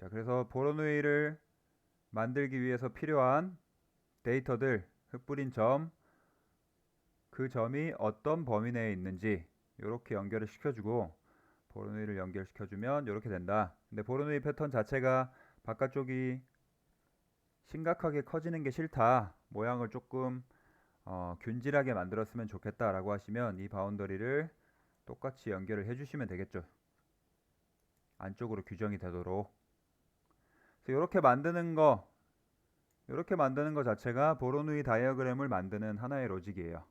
자, 그래서 보로누이를 만들기 위해서 필요한 데이터들, 흩뿌린 점, 그 점이 어떤 범위 내에 있는지 이렇게 연결을 시켜주고 보로누이를 연결시켜주면 이렇게 된다. 근데 보로누이 패턴 자체가 바깥쪽이 심각하게 커지는 게 싫다. 모양을 조금 균질하게 만들었으면 좋겠다라고 하시면 이 바운더리를 똑같이 연결을 해주시면 되겠죠. 안쪽으로 규정이 되도록. 그래서 이렇게 만드는 거 자체가 보로누이 다이어그램을 만드는 하나의 로직이에요.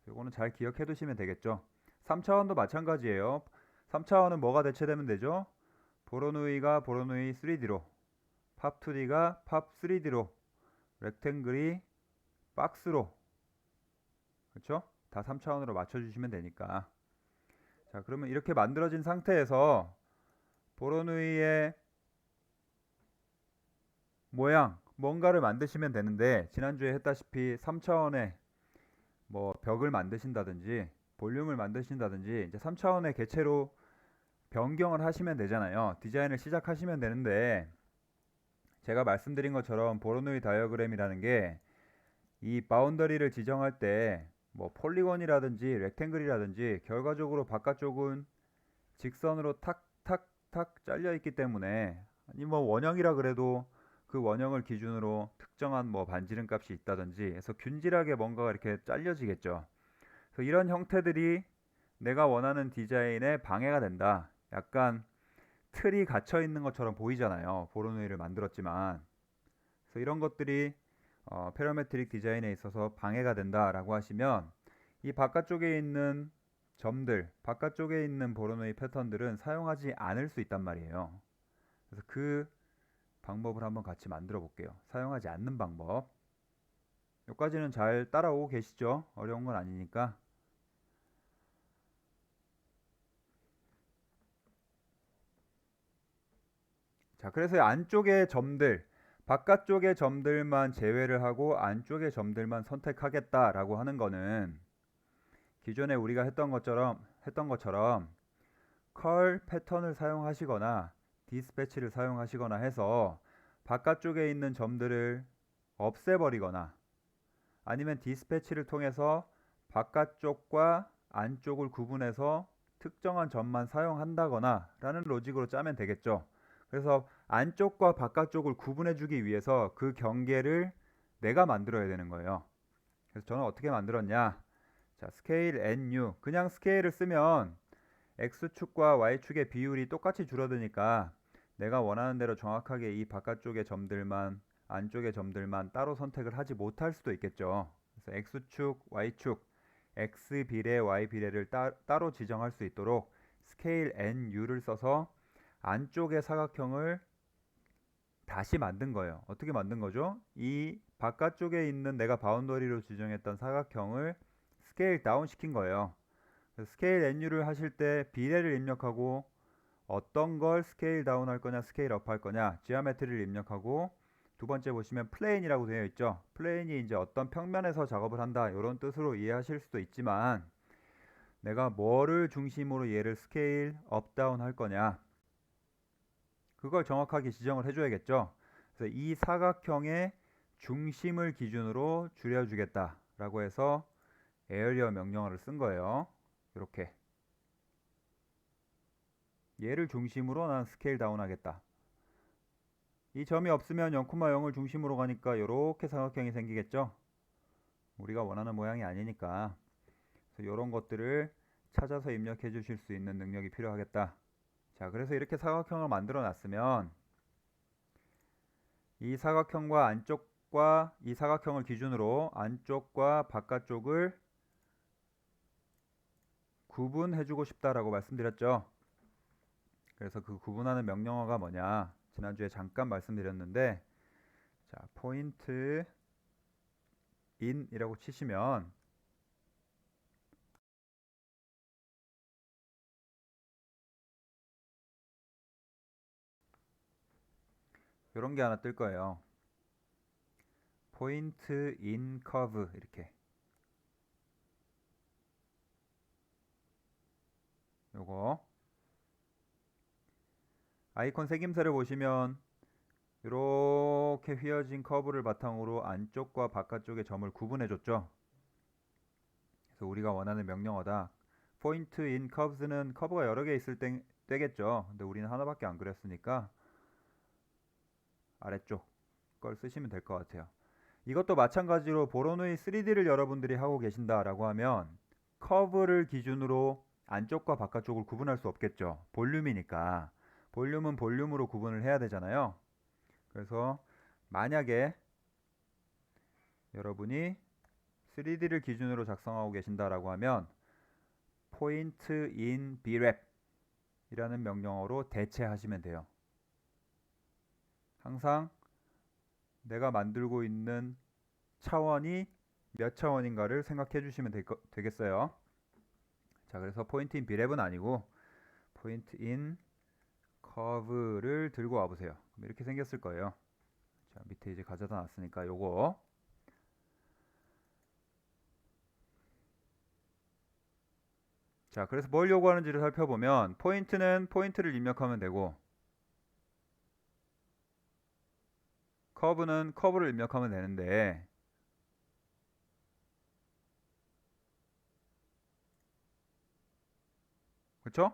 이거는 잘 기억해 두시면 되겠죠. 3차원도 마찬가지예요. 3차원은 뭐가 대체되면 되죠? 보로누이가 보로누이 3D로, 팝2D가 팝 3D로, 렉탱글이 박스로, 그렇죠? 다 3차원으로 맞춰주시면 되니까. 자, 그러면 이렇게 만들어진 상태에서 보로누이의 모양, 뭔가를 만드시면 되는데 지난주에 했다시피 3차원의 뭐 벽을 만드신다든지 볼륨을 만드신다든지 이제 3차원의 개체로 변경을 하시면 되잖아요. 디자인을 시작하시면 되는데 제가 말씀드린 것처럼 보로누이 다이어그램이라는 게 이 바운더리를 지정할 때 뭐 폴리곤이라든지 렉탱글이라든지 결과적으로 바깥쪽은 직선으로 탁탁탁 잘려 있기 때문에 아니 뭐 원형이라 그래도 그 원형을 기준으로 특정한 뭐 반지름 값이 있다든지 해서 균질하게 뭔가가 이렇게 잘려지겠죠. 그래서 이런 형태들이 내가 원하는 디자인에 방해가 된다. 약간 틀이 갇혀 있는 것처럼 보이잖아요. 보로누이를 만들었지만. 그래서 이런 것들이 패러메트릭 디자인에 있어서 방해가 된다라고 하시면 이 바깥쪽에 있는 점들, 바깥쪽에 있는 보로누이 패턴들은 사용하지 않을 수 있단 말이에요. 그래서 그 방법을 한번 같이 만들어 볼게요. 사용하지 않는 방법. 여기까지는 잘 따라오고 계시죠? 어려운 건 아니니까. 자, 그래서 안쪽의 점들, 바깥쪽의 점들만 제외를 하고 안쪽의 점들만 선택하겠다라고 하는 거는 기존에 우리가 했던 것처럼 컬 패턴을 사용하시거나 디스패치를 사용하시거나 해서 바깥쪽에 있는 점들을 없애버리거나 아니면 디스패치를 통해서 바깥쪽과 안쪽을 구분해서 특정한 점만 사용한다거나 라는 로직으로 짜면 되겠죠. 그래서 안쪽과 바깥쪽을 구분해 주기 위해서 그 경계를 내가 만들어야 되는 거예요. 그래서 저는 어떻게 만들었냐. 자, 스케일 NU. 그냥 스케일을 쓰면 X축과 Y축의 비율이 똑같이 줄어드니까 내가 원하는 대로 정확하게 이 바깥쪽의 점들만 안쪽의 점들만 따로 선택을 하지 못할 수도 있겠죠. 그래서 X축, Y축, X 비례, Y 비례를 따로 지정할 수 있도록 스케일 NU를 써서 안쪽의 사각형을 다시 만든 거예요. 어떻게 만든 거죠? 이 바깥쪽에 있는 내가 바운더리로 지정했던 사각형을 스케일 다운 시킨 거예요. 스케일 NU를 하실 때 비례를 입력하고 어떤 걸 스케일 다운 할 거냐 스케일 업 할 거냐 지오메트리를 입력하고 두 번째 보시면 플레인이라고 되어 있죠. 플레인이 이제 어떤 평면에서 작업을 한다 이런 뜻으로 이해하실 수도 있지만 내가 뭐를 중심으로 얘를 스케일 업 다운 할 거냐 그걸 정확하게 지정을 해줘야겠죠. 그래서 이 사각형의 중심을 기준으로 줄여주겠다 라고 해서 에어리어 명령어를 쓴 거예요. 이렇게 얘를 중심으로 난 스케일 다운 하겠다. 이 점이 없으면 0,0을 중심으로 가니까 이렇게 사각형이 생기겠죠. 우리가 원하는 모양이 아니니까. 그래서 이런 것들을 찾아서 입력해 주실 수 있는 능력이 필요하겠다. 자, 그래서 이렇게 사각형을 만들어 놨으면 이 사각형과 안쪽과 이 사각형을 기준으로 안쪽과 바깥쪽을 구분해 주고 싶다라고 말씀드렸죠. 그래서 그 구분하는 명령어가 뭐냐 지난주에 잠깐 말씀드렸는데 자, 포인트 인이라고 치시면 이런 게 하나 뜰 거예요. 포인트 인 커브 이렇게 요거 아이콘 새김새를 보시면 이렇게 휘어진 커브를 바탕으로 안쪽과 바깥쪽의 점을 구분해 줬죠. 그래서 우리가 원하는 명령어다. 포인트 인 커브스는 커브가 여러 개 있을 때겠죠. 근데 우리는 하나밖에 안 그렸으니까 아래쪽 걸 쓰시면 될 것 같아요. 이것도 마찬가지로 보로누이 3D를 여러분들이 하고 계신다라고 하면 커브를 기준으로 안쪽과 바깥쪽을 구분할 수 없겠죠. 볼륨이니까. 볼륨은 볼륨으로 구분을 해야 되잖아요. 그래서 만약에 여러분이 3D를 기준으로 작성하고 계신다라고 하면 point in brep 이라는 명령어로 대체하시면 돼요. 항상 내가 만들고 있는 차원이 몇 차원인가를 생각해 주시면 되겠어요. 자, 그래서 point in brep은 아니고 point in curve를 들고 와 보세요. 이렇게 생겼을 거예요. 자, 밑에 이제 가져다 놨으니까 요거 자, 그래서 뭘 요구하는지를 살펴보면 포인트는 포인트를 입력하면 되고 커브는 커브를 입력하면 되는데 그렇죠?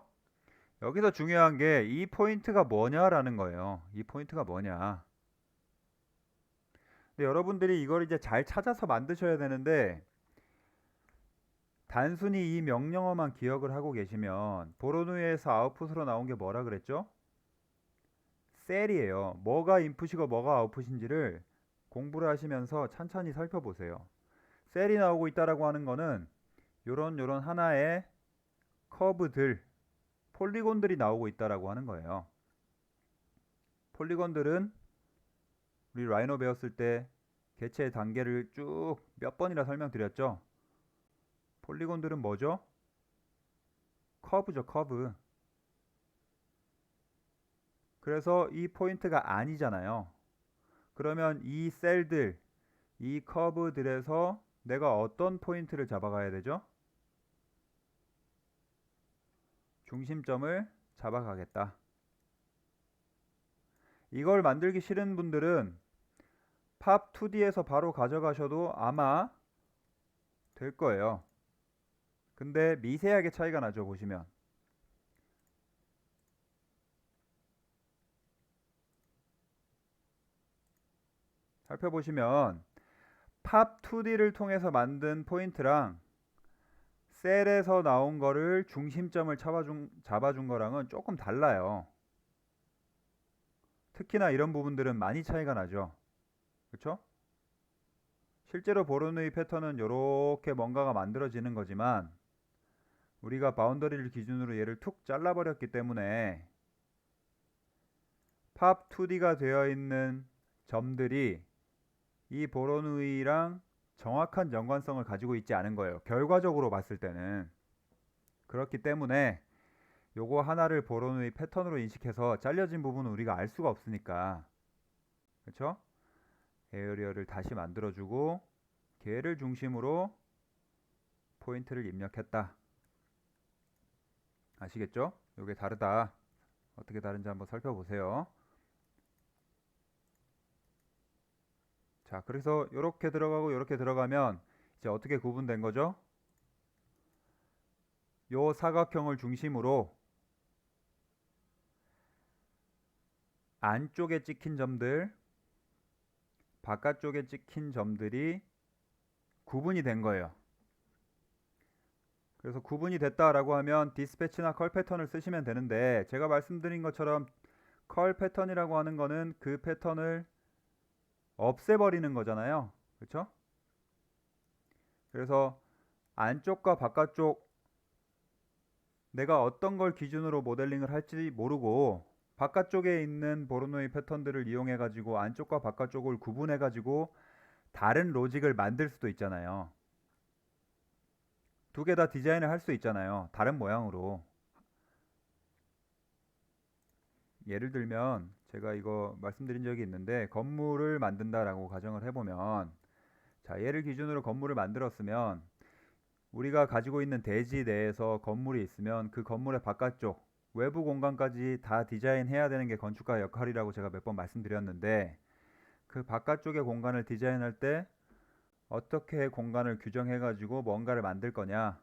여기서 중요한 게 이 포인트가 뭐냐라는 거예요. 이 포인트가 뭐냐. 근데 여러분들이 이걸 이제 잘 찾아서 만드셔야 되는데 단순히 이 명령어만 기억을 하고 계시면 보로누이에서 아웃풋으로 나온 게 뭐라 그랬죠? 셀이에요. 뭐가 인풋이고 뭐가 아웃풋인지를 공부를 하시면서 찬찬히 살펴보세요. 셀이 나오고 있다라고 하는 거는 요런 하나의 커브들, 폴리곤들이 나오고 있다라고 하는 거예요. 폴리곤들은 우리 라이노 배웠을 때 개체의 단계를 쭉 몇 번이나 설명드렸죠. 폴리곤들은 뭐죠? 커브죠, 커브. 그래서 이 포인트가 아니잖아요. 그러면 이 셀들, 이 커브들에서 내가 어떤 포인트를 잡아가야 되죠? 중심점을 잡아가겠다. 이걸 만들기 싫은 분들은 팝 2D에서 바로 가져가셔도 아마 될 거예요. 근데 미세하게 차이가 나죠, 보시면. 살펴보시면 팝 2D를 통해서 만든 포인트랑 셀에서 나온 거를 중심점을 잡아준 거랑은 조금 달라요. 특히나 이런 부분들은 많이 차이가 나죠. 그렇죠? 실제로 보로누이 패턴은 이렇게 뭔가가 만들어지는 거지만 우리가 바운더리를 기준으로 얘를 툭 잘라버렸기 때문에 팝 2D가 되어 있는 점들이 이 보로누이랑 정확한 연관성을 가지고 있지 않은 거예요. 결과적으로 봤을 때는. 그렇기 때문에 요거 하나를 보로누이 패턴으로 인식해서 잘려진 부분은 우리가 알 수가 없으니까. 그렇죠? 에어리어를 다시 만들어주고 걔를 중심으로 포인트를 입력했다. 아시겠죠? 요게 다르다. 어떻게 다른지 한번 살펴보세요. 자, 그래서 이렇게 들어가고 이렇게 들어가면 이제 어떻게 구분된 거죠? 요 사각형을 중심으로 안쪽에 찍힌 점들, 바깥쪽에 찍힌 점들이 구분이 된 거예요. 그래서 구분이 됐다라고 하면 디스패치나 컬 패턴을 쓰시면 되는데 제가 말씀드린 것처럼 컬 패턴이라고 하는 거는 그 패턴을 없애버리는 거잖아요. 그렇죠? 그래서 안쪽과 바깥쪽 내가 어떤 걸 기준으로 모델링을 할지 모르고 바깥쪽에 있는 보로누이 패턴들을 이용해 가지고 안쪽과 바깥쪽을 구분해 가지고 다른 로직을 만들 수도 있잖아요. 두 개 다 디자인을 할 수 있잖아요. 다른 모양으로. 예를 들면 제가 이거 말씀드린 적이 있는데 건물을 만든다라고 가정을 해보면 자, 얘를 기준으로 건물을 만들었으면 우리가 가지고 있는 대지 내에서 건물이 있으면 그 건물의 바깥쪽 외부 공간까지 다 디자인해야 되는 게 건축가 역할이라고 제가 몇 번 말씀드렸는데, 그 바깥쪽의 공간을 디자인할 때 어떻게 공간을 규정해 가지고 뭔가를 만들 거냐,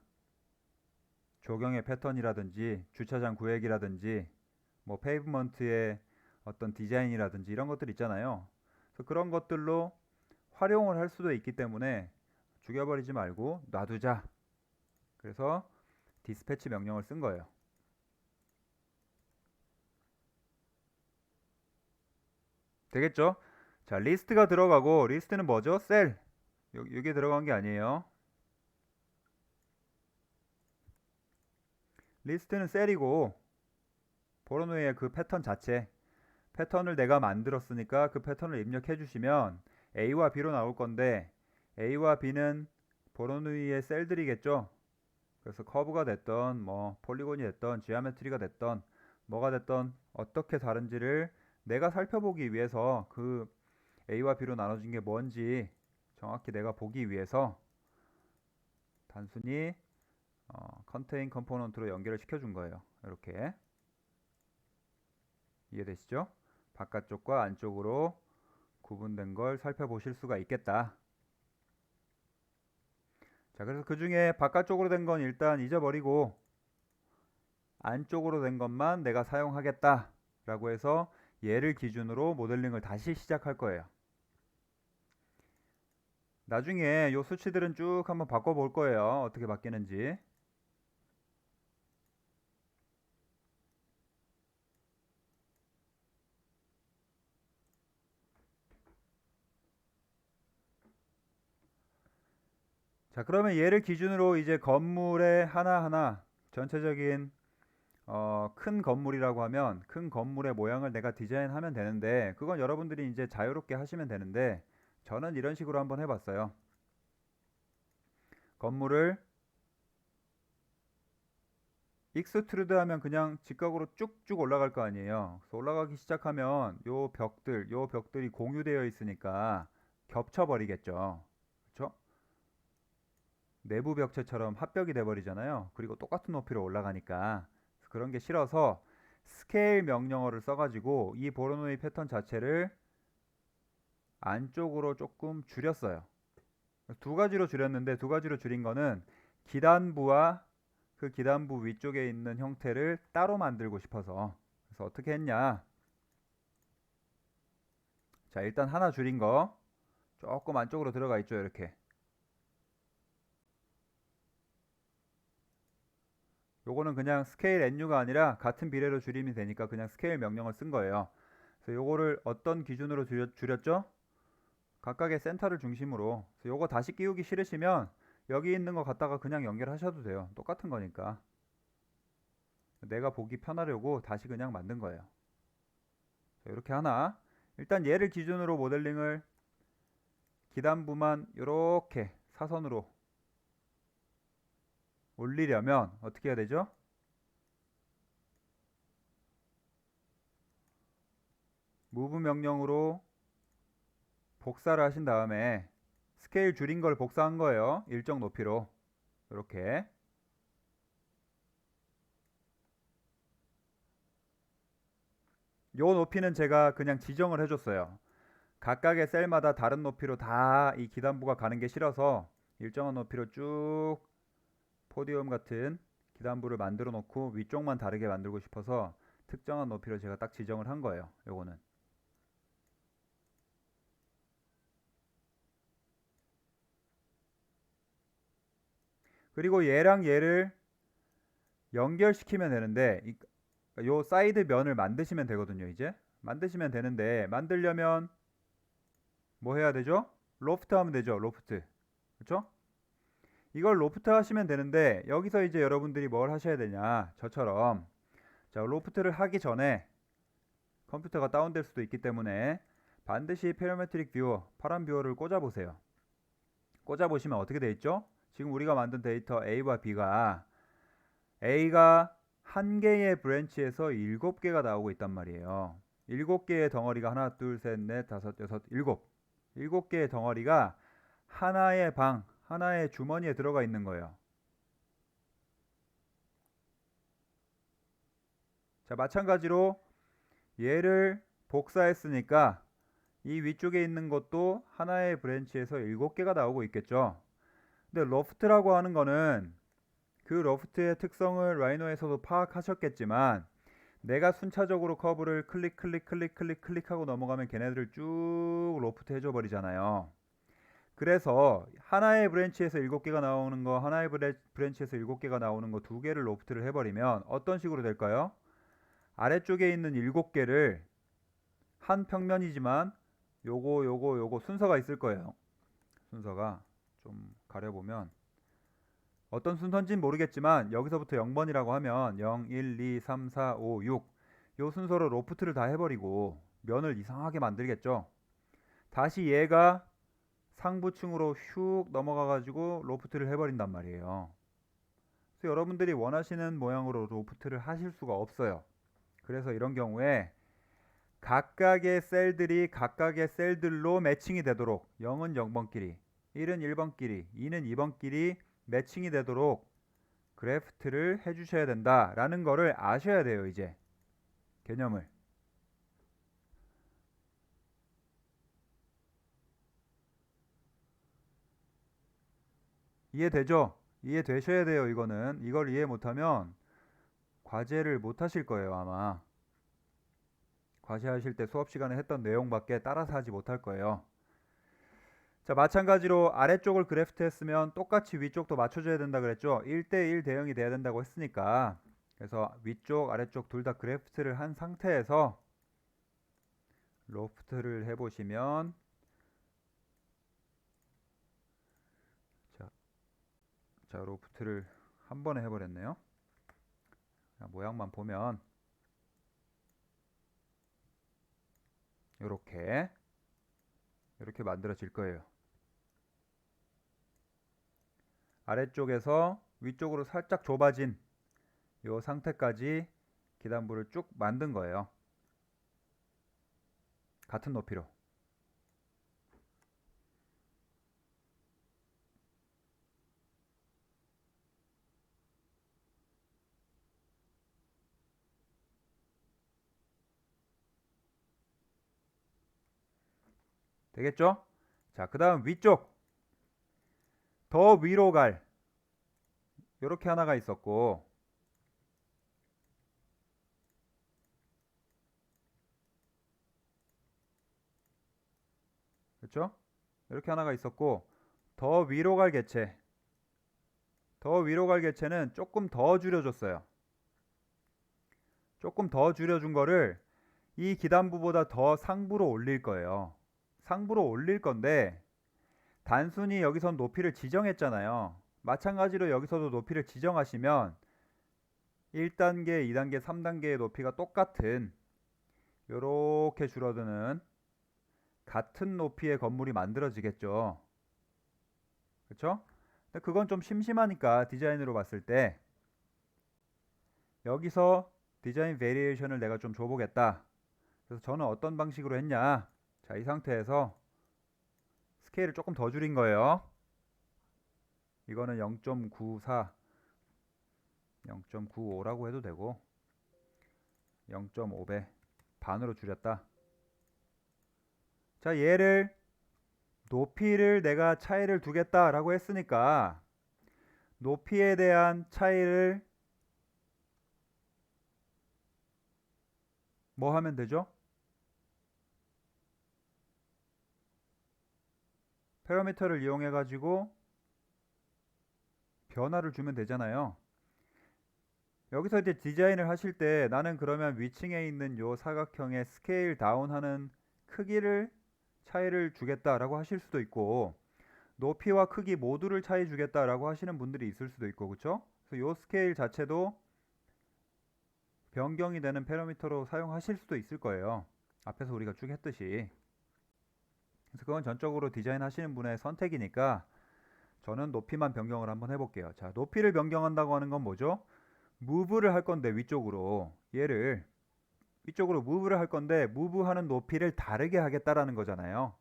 조경의 패턴이라든지 주차장 구획이라든지 뭐 페이브먼트의 어떤 디자인이라든지 이런 것들 있잖아요. 그래서 그런 것들로 활용을 할 수도 있기 때문에 죽여버리지 말고 놔두자. 그래서 디스패치 명령을 쓴 거예요. 되겠죠? 자, 리스트가 들어가고, 리스트는 뭐죠? 셀. 여기에 들어간 게 아니에요. 리스트는 셀이고, 보로노의 그 패턴 자체, 패턴을 내가 만들었으니까 그 패턴을 입력해 주시면 A와 B로 나올 건데, A와 B는 보로누이의 셀들이겠죠. 그래서 커브가 됐던 뭐 폴리곤이 됐던 지오메트리가 됐던 뭐가 됐던 어떻게 다른지를 내가 살펴보기 위해서, 그 A와 B로 나눠진 게 뭔지 정확히 내가 보기 위해서 단순히 컨테인 컴포넌트로 연결을 시켜준 거예요. 이렇게 이해되시죠? 바깥쪽과 안쪽으로 구분된 걸 살펴보실 수가 있겠다. 자, 그래서 그 중에 바깥쪽으로 된 건 일단 잊어버리고 안쪽으로 된 것만 내가 사용하겠다 라고 해서 얘를 기준으로 모델링을 다시 시작할 거예요. 나중에 요 수치들은 쭉 한번 바꿔볼 거예요. 어떻게 바뀌는지. 자, 그러면 얘를 기준으로 이제 건물의 하나하나 전체적인 큰 건물이라고 하면 큰 건물의 모양을 내가 디자인하면 되는데, 그건 여러분들이 이제 자유롭게 하시면 되는데, 저는 이런 식으로 한번 해봤어요. 건물을 익스트루드 하면 그냥 직각으로 쭉쭉 올라갈 거 아니에요. 그래서 올라가기 시작하면 요 벽들이 공유되어 있으니까 겹쳐버리겠죠. 그렇죠? 내부 벽체처럼 합벽이 돼버리잖아요. 그리고 똑같은 높이로 올라가니까. 그런 게 싫어서 스케일 명령어를 써가지고 이 보로노이 패턴 자체를 안쪽으로 조금 줄였어요. 두 가지로 줄였는데, 두 가지로 줄인 거는 기단부와 그 기단부 위쪽에 있는 형태를 따로 만들고 싶어서. 그래서 어떻게 했냐. 자, 일단 하나 줄인 거 조금 안쪽으로 들어가 있죠. 이렇게. 요거는 그냥 스케일 NU가 아니라 같은 비례로 줄이면 되니까 그냥 스케일 명령을 쓴 거예요. 그래서 요거를 어떤 기준으로 줄였죠? 각각의 센터를 중심으로. 그래서 요거 다시 끼우기 싫으시면 여기 있는 거 갖다가 그냥 연결하셔도 돼요. 똑같은 거니까. 내가 보기 편하려고 다시 그냥 만든 거예요. 자, 이렇게 하나. 일단 얘를 기준으로 모델링을 기단부만 이렇게 사선으로 올리려면 어떻게 해야 되죠? 무브 명령으로 복사를 하신 다음에 스케일 줄인 걸 복사한 거예요. 일정 높이로. 이렇게. 요 높이는 제가 그냥 지정을 해줬어요. 각각의 셀마다 다른 높이로 다 이 기단부가 가는 게 싫어서 일정한 높이로 쭉 포디움 같은 기단부를 만들어 놓고 위쪽만 다르게 만들고 싶어서 특정한 높이로 제가 딱 지정을 한 거예요. 요거는. 그리고 얘랑 얘를 연결시키면 되는데, 요 사이드 면을 만드시면 되거든요. 이제 만드시면 되는데, 만들려면 뭐 해야 되죠? 로프트 하면 되죠. 로프트. 그렇죠? 이걸 로프트 하시면 되는데, 여기서 이제 여러분들이 뭘 하셔야 되냐, 저처럼. 자, 로프트를 하기 전에 컴퓨터가 다운될 수도 있기 때문에 반드시 페리메트릭 뷰어, 파란 뷰어를 꽂아 보세요. 꽂아 보시면 어떻게 돼 있죠? 지금 우리가 만든 데이터 A와 A가 한 개의 브랜치에서 7개가 나오고 있단 말이에요. 7개의 덩어리가 하나, 둘, 셋, 넷, 다섯, 여섯, 일곱. 7개의 덩어리가 하나의 방, 하나의 주머니에 들어가 있는 거예요. 자, 마찬가지로 얘를 복사했으니까 이 위쪽에 있는 것도 하나의 브랜치에서 7개가 나오고 있겠죠. 근데 로프트라고 하는 거는 그 로프트의 특성을 라이노에서도 파악하셨겠지만 내가 순차적으로 커브를 클릭하고 넘어가면 걔네들을 쭉 로프트 해줘 버리잖아요. 그래서 하나의 브랜치에서 7개가 나오는 거, 하나의 브랜치에서 7개가 나오는 거 2개를 로프트를 해버리면 어떤 식으로 될까요? 아래쪽에 있는 7개를 한 평면이지만 요거 순서가 있을 거예요. 순서가 좀 가려보면 어떤 순서인지는 모르겠지만 여기서부터 0번이라고 하면 0, 1, 2, 3, 4, 5, 6 요 순서로 로프트를 다 해버리고 면을 이상하게 만들겠죠. 다시 얘가 상부층으로 슉 넘어가 가지고 로프트를 해버린단 말이에요. 그래서 여러분들이 원하시는 모양으로 로프트를 하실 수가 없어요. 그래서 이런 경우에 각각의 셀들이 각각의 셀들로 매칭이 되도록 0은 0번끼리 1은 1번끼리 2는 2번끼리 매칭이 되도록 그래프트를 해주셔야 된다라는 거를 아셔야 돼요. 이제 개념을. 이해되죠? 이해되셔야 돼요. 이거는 이걸 이해 못하면 과제를 못 하실 거예요. 아마 과제하실 때 수업 시간에 했던 내용밖에 따라서 하지 못할 거예요. 자, 마찬가지로 아래쪽을 그래프트 했으면 똑같이 위쪽도 맞춰줘야 된다 그랬죠. 1대1 대응이 돼야 된다고 했으니까 그래서 위쪽 아래쪽 둘 다 그래프트를 한 상태에서 로프트를 해보시면 자 로프트를 한 번에 해버렸네요. 모양만 보면 이렇게 만들어질 거예요. 아래쪽에서 위쪽으로 살짝 좁아진 이 상태까지 기단부를 쭉 만든 거예요. 같은 높이로. 되겠죠? 자, 그 다음 위쪽 더 위로 갈 이렇게 하나가 있었고 그렇죠? 이렇게 하나가 있었고 더 위로 갈 개체 는 조금 더 줄여줬어요. 조금 더 줄여준 거를 이 기단부보다 더 상부로 올릴 거예요. 상부로 올릴 건데 단순히 여기선 높이를 지정했잖아요. 마찬가지로 여기서도 높이를 지정하시면 1단계, 2단계, 3단계의 높이가 똑같은 이렇게 줄어드는 같은 높이의 건물이 만들어지겠죠. 그렇죠? 근데 그건 좀 심심하니까 디자인으로 봤을 때 여기서 디자인 베리에이션을 내가 좀 줘보겠다. 그래서 저는 어떤 방식으로 했냐. 자, 이 상태에서 스케일을 조금 더 줄인 거예요. 이거는 0.94, 0.95라고 해도 되고 0.5배 반으로 줄였다. 자, 얘를 높이를 내가 차이를 두겠다라고 했으니까 높이에 대한 차이를 뭐 하면 되죠? 패러미터를 이용해 가지고 변화를 주면 되잖아요. 여기서 이제 디자인을 하실 때 나는 그러면 위층에 있는 요 사각형의 스케일 다운하는 크기를 차이를 주겠다라고 하실 수도 있고 높이와 크기 모두를 차이 주겠다라고 하시는 분들이 있을 수도 있고 그쵸? 그래서 요 스케일 자체도 변경이 되는 패러미터로 사용하실 수도 있을 거예요. 앞에서 우리가 쭉 했듯이. 그래서 그건 전적으로 디자인 하시는 분의 선택이니까 저는 높이만 변경을 한번 해볼게요. 자, 높이를 변경한다고 하는 건 뭐죠? 무브를 할 건데 위쪽으로 얘를 위쪽으로 무브를 할 건데 무브하는 높이를 다르게 하겠다라는 거잖아요.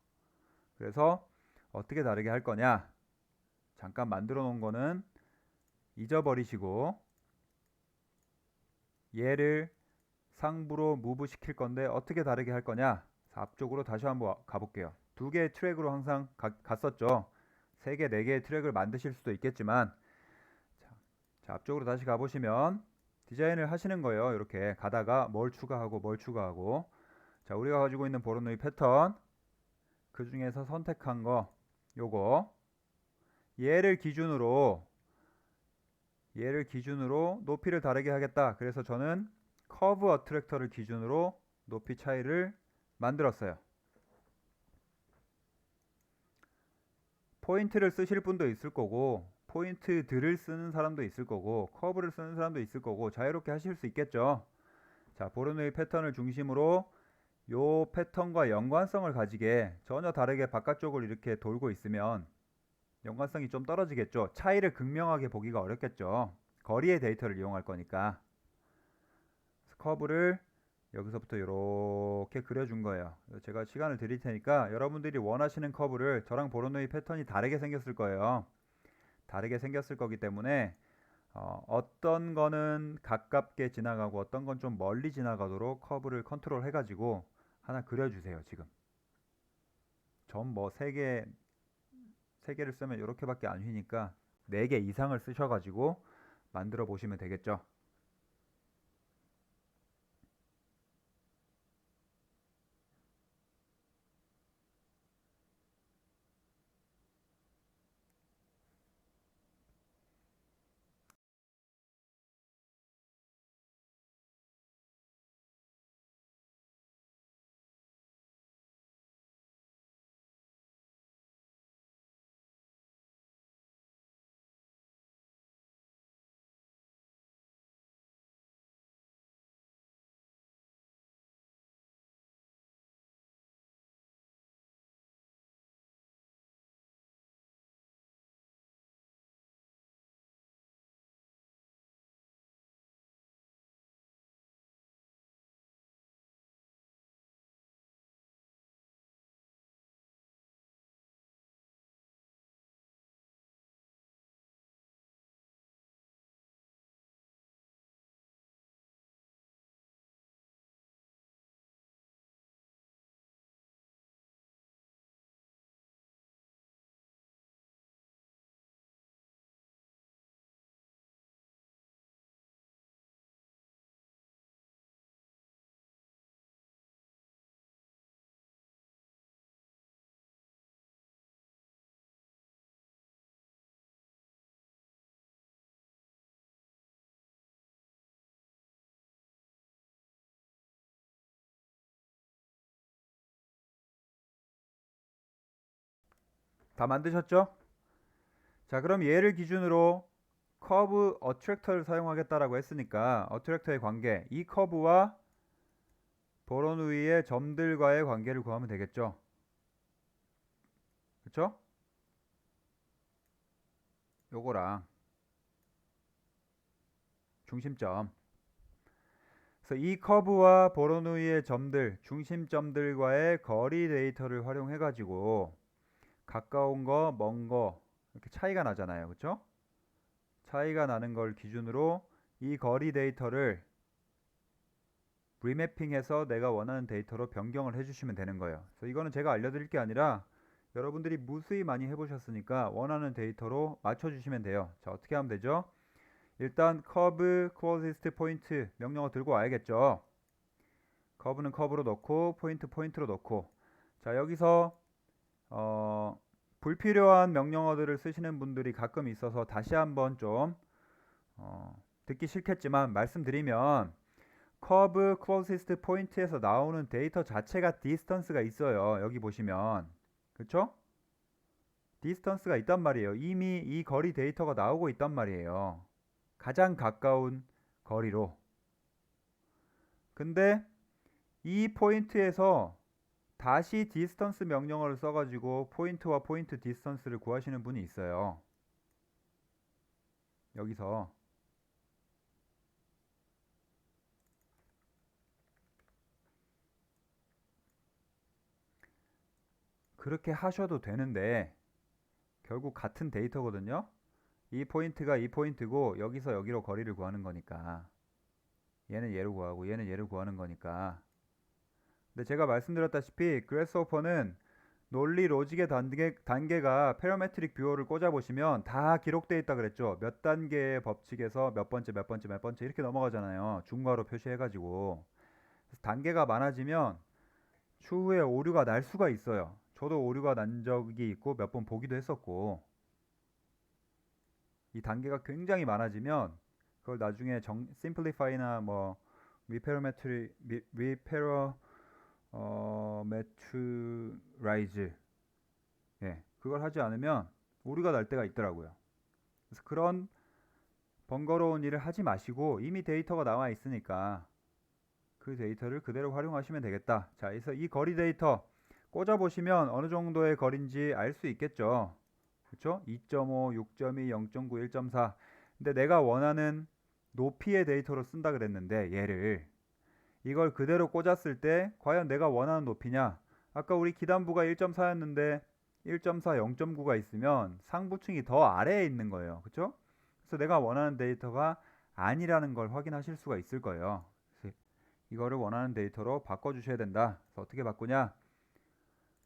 그래서 어떻게 다르게 할 거냐? 잠깐 만들어 놓은 거는 잊어버리시고 얘를 상부로 무브 시킬 건데 어떻게 다르게 할 거냐? 앞쪽으로 다시 한번 가볼게요. 두 개의 트랙으로 항상 갔었죠. 세 개, 네 개의 트랙을 만드실 수도 있겠지만, 자, 앞쪽으로 다시 가보시면 디자인을 하시는 거예요. 이렇게 가다가 뭘 추가하고 뭘 추가하고. 자, 우리가 가지고 있는 보로누이 패턴, 그 중에서 선택한 거, 요거 얘를 기준으로 높이를 다르게 하겠다. 그래서 저는 커브 어트랙터를 기준으로 높이 차이를 만들었어요. 포인트를 쓰실 분도 있을 거고, 포인트들을 쓰는 사람도 있을 거고, 커브를 쓰는 사람도 있을 거고, 자유롭게 하실 수 있겠죠. 자, 보르누이 패턴을 중심으로 요 패턴과 연관성을 가지게 전혀 다르게 바깥쪽을 이렇게 돌고 있으면 연관성이 좀 떨어지겠죠. 차이를 극명하게 보기가 어렵겠죠. 거리의 데이터를 이용할 거니까. 커브를 여기서부터 이렇게 그려준 거예요. 제가 시간을 드릴 테니까 여러분들이 원하시는 커브를, 저랑 보로누이 패턴이 다르게 생겼을 거예요. 다르게 생겼을 거기 때문에 어떤 거는 가깝게 지나가고 어떤 건 좀 멀리 지나가도록 커브를 컨트롤 해가지고 하나 그려주세요. 지금 점 뭐 3개를 쓰면 이렇게밖에 안 휘니까 4개 이상을 쓰셔가지고 만들어 보시면 되겠죠. 다 만드셨죠? 자, 그럼 얘를 기준으로 커브 어트랙터를 사용하겠다라고 했으니까 어트랙터의 관계, 이 커브와 보로누이의 점들과의 관계를 구하면 되겠죠. 그쵸? 요거랑 중심점. 그래서 이 커브와 보로누이의 점들, 중심점들과의 거리 데이터를 활용해 가지고 가까운 거, 먼 거 이렇게 차이가 나잖아요. 그쵸? 차이가 나는 걸 기준으로 이 거리 데이터를 리매핑해서 내가 원하는 데이터로 변경을 해주시면 되는 거예요. 그래서 이거는 제가 알려드릴 게 아니라 여러분들이 무수히 많이 해보셨으니까 원하는 데이터로 맞춰주시면 돼요. 자, 어떻게 하면 되죠? 일단 커브 closest point 명령어 들고 와야겠죠. 커브는 커브로 넣고 포인트로 넣고. 자, 여기서 불필요한 명령어들을 쓰시는 분들이 가끔 있어서 다시 한번 좀 듣기 싫겠지만 말씀드리면, 커브 closest point에서 나오는 데이터 자체가 distance가 있어요. 여기 보시면. 그쵸? distance가 있단 말이에요. 이미 이 거리 데이터가 나오고 있단 말이에요. 가장 가까운 거리로. 근데 이 포인트에서 다시 distance 명령어를 써가지고 포인트와 포인트 distance를 구하시는 분이 있어요. 여기서 그렇게 하셔도 되는데 결국 같은 데이터거든요. 이 포인트가 이 포인트고 여기서 여기로 거리를 구하는 거니까. 얘는 얘를 구하고 얘는 얘를 구하는 거니까. 근데 제가 말씀드렸다시피 그래스호퍼는 논리 로직의 단계가 패러메트릭 뷰어를 꽂아보시면 다 기록되어 있다 그랬죠. 몇 단계의 법칙에서 몇 번째 몇 번째 몇 번째 이렇게 넘어가잖아요. 중괄호 표시해가지고. 그래서 단계가 많아지면 추후에 오류가 날 수가 있어요. 저도 오류가 난 적이 있고 몇 번 보기도 했었고, 이 단계가 굉장히 많아지면 그걸 나중에 심플리파이나 뭐 리페러메트리 메트라이즈, 예, 그걸 하지 않으면 오류가 날 때가 있더라고요. 그래서 그런 번거로운 일을 하지 마시고 이미 데이터가 나와 있으니까 그 데이터를 그대로 활용하시면 되겠다. 자, 그래서 이 거리 데이터 꽂아 보시면 어느 정도의 거리인지 알 수 있겠죠. 그렇죠? 2.5, 6.2, 0.9, 1.4. 근데 내가 원하는 높이의 데이터로 쓴다 그랬는데 얘를 이걸 그대로 꽂았을 때 과연 내가 원하는 높이냐? 아까 우리 기단부가 1.4였는데 1.4, 0.9가 있으면 상부층이 더 아래에 있는 거예요. 그렇죠? 그래서 내가 원하는 데이터가 아니라는 걸 확인하실 수가 있을 거예요. 그래서 이거를 원하는 데이터로 바꿔주셔야 된다. 그래서 어떻게 바꾸냐?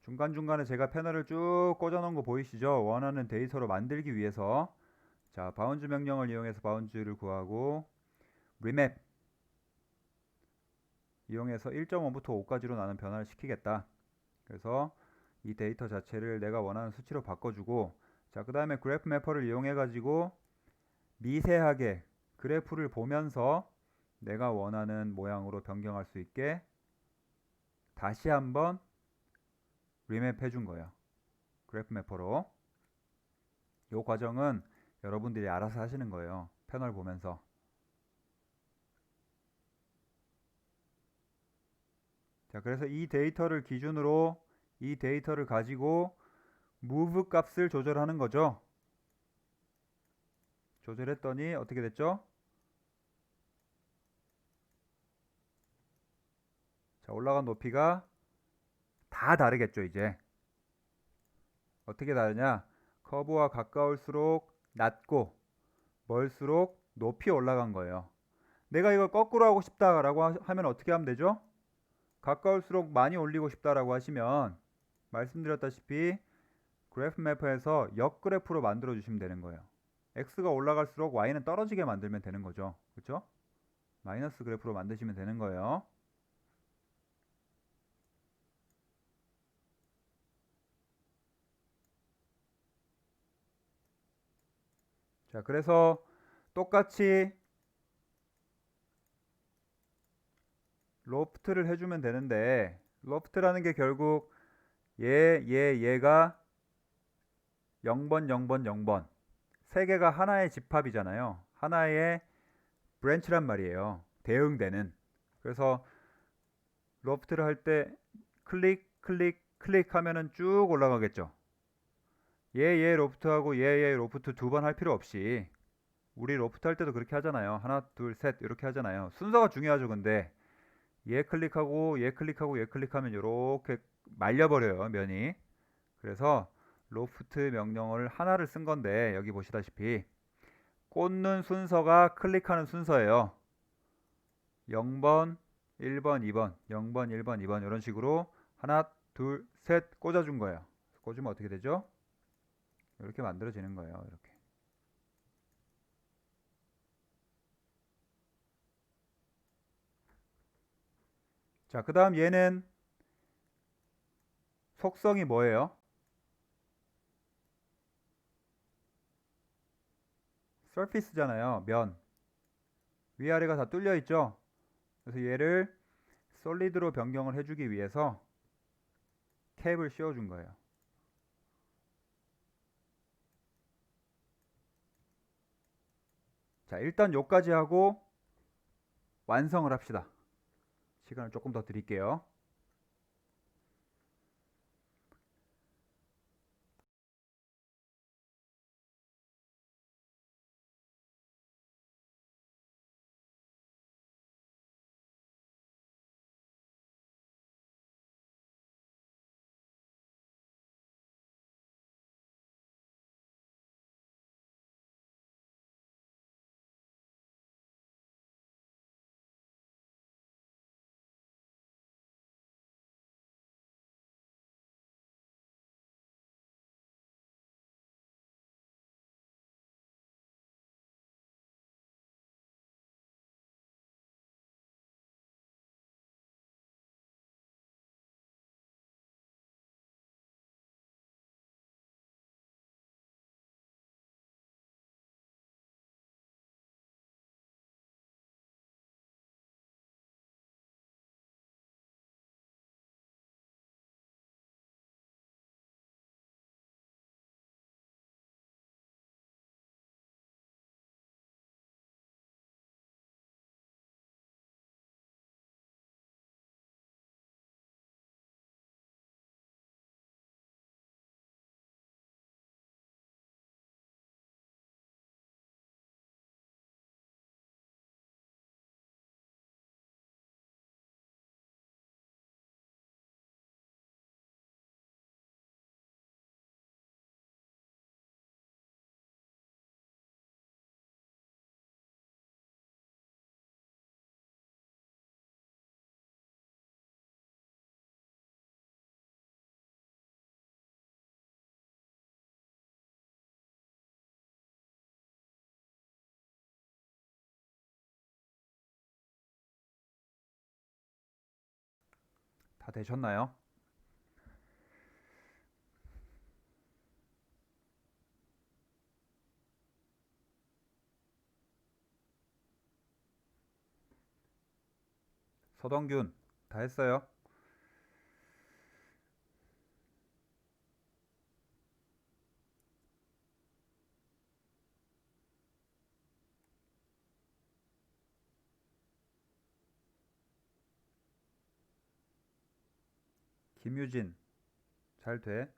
중간중간에 제가 패널을 쭉 꽂아놓은 거 보이시죠? 원하는 데이터로 만들기 위해서, 자, 바운즈 명령을 이용해서 바운즈를 구하고 remap 이용해서 1.5부터 5까지로 나는 변화를 시키겠다. 그래서 이 데이터 자체를 내가 원하는 수치로 바꿔주고, 자, 그 다음에 그래프 매퍼를 이용해 가지고 미세하게 그래프를 보면서 내가 원하는 모양으로 변경할 수 있게 다시 한번 리맵 해준 거예요. 그래프 매퍼로. 이 과정은 여러분들이 알아서 하시는 거예요. 패널 보면서. 자, 그래서 이 데이터를 기준으로 이 데이터를 가지고 move 값을 조절하는 거죠. 조절했더니 어떻게 됐죠? 자, 올라간 높이가 다 다르겠죠, 이제. 어떻게 다르냐? 커브와 가까울수록 낮고 멀수록 높이 올라간 거예요. 내가 이걸 거꾸로 하고 싶다라고 하면 어떻게 하면 되죠? 가까울수록 많이 올리고 싶다라고 하시면 말씀드렸다시피 그래프 매퍼에서 역그래프로 만들어 주시면 되는 거예요. x가 올라갈수록 y는 떨어지게 만들면 되는 거죠. 그렇죠? 마이너스 그래프로 만드시면 되는 거예요. 자, 그래서 똑같이 로프트를 해주면 되는데, 로프트라는 게 결국 얘가 0번, 0번, 0번 세 개가 하나의 집합이잖아요. 하나의 브랜치란 말이에요. 대응되는. 그래서 로프트를 할 때 클릭, 클릭, 클릭 하면은 쭉 올라가겠죠. 얘 로프트하고 얘 로프트 두 번 할 필요 없이 우리 로프트 할 때도 그렇게 하잖아요. 하나, 둘, 셋 이렇게 하잖아요. 순서가 중요하죠. 근데 얘 클릭하고 얘 클릭하고 얘 클릭하면 이렇게 말려버려요. 면이. 그래서 로프트 명령어를 하나를 쓴 건데 여기 보시다시피 꽂는 순서가 클릭하는 순서예요. 0번, 1번, 2번, 0번, 1번, 2번 이런 식으로 하나, 둘, 셋 꽂아준 거예요. 꽂으면 어떻게 되죠? 이렇게 만들어지는 거예요. 이렇게. 자, 그 다음 얘는 속성이 뭐예요? surface잖아요. 면. 위아래가 다 뚫려 있죠? 그래서 얘를 솔리드로 변경을 해주기 위해서 캡을 씌워준 거예요. 자, 일단 요까지 하고 완성을 합시다. 시간을 조금 더 드릴게요. 다 되셨나요? 서동균 다 했어요? 김유진 잘 돼?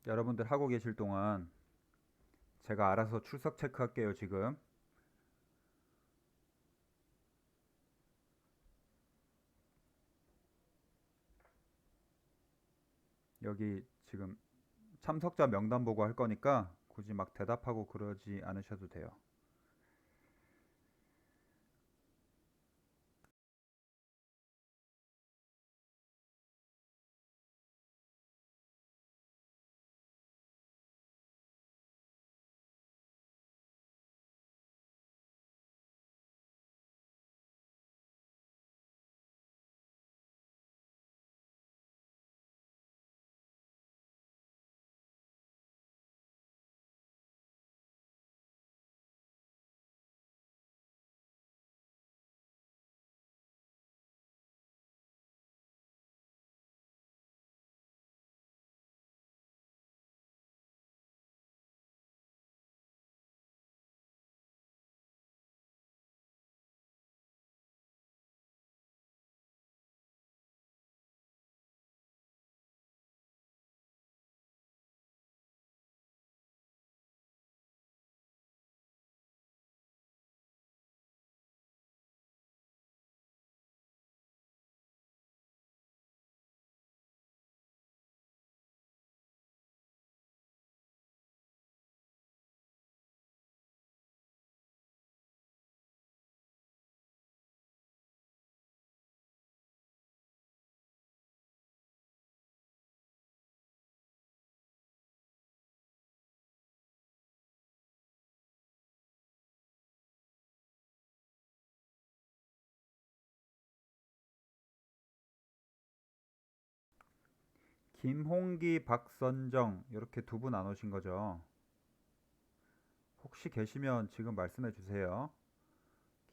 여러분들 하고 계실 동안 제가 알아서 출석 체크할게요, 지금. 여기 지금 참석자 명단 보고 할 거니까 굳이 막 대답하고 그러지 않으셔도 돼요. 김홍기, 박선정 이렇게 두 분 안 오신 거죠? 혹시 계시면 지금 말씀해 주세요.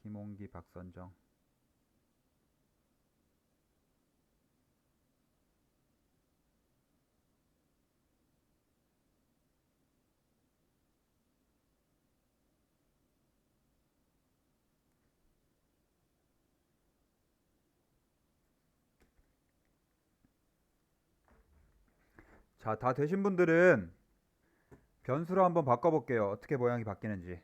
김홍기, 박선정. 자, 다 되신 분들은 변수로 한번 바꿔볼게요. 어떻게 모양이 바뀌는지.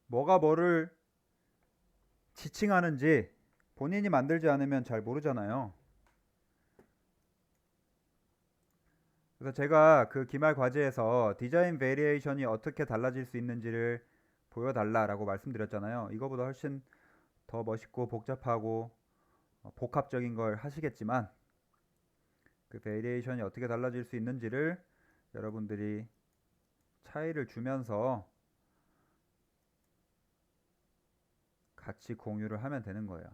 뭐가 뭐를 지칭하는지 본인이 만들지 않으면 잘 모르잖아요. 그래서 제가 그 기말 과제에서 디자인 베리에이션이 어떻게 달라질 수 있는지를 보여달라라고 말씀드렸잖아요. 이거보다 훨씬 더 멋있고 복잡하고 복합적인 걸 하시겠지만 그 베리에이션이 어떻게 달라질 수 있는지를 여러분들이 차이를 주면서 같이 공유를 하면 되는 거예요.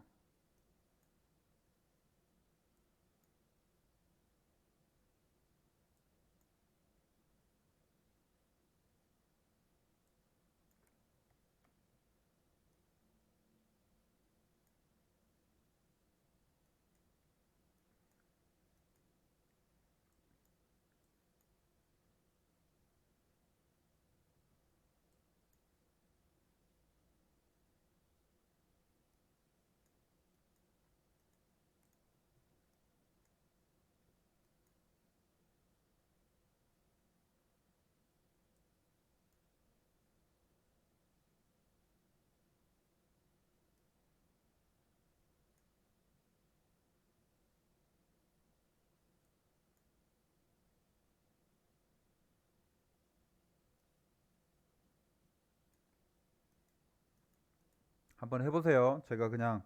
한번 해보세요. 제가 그냥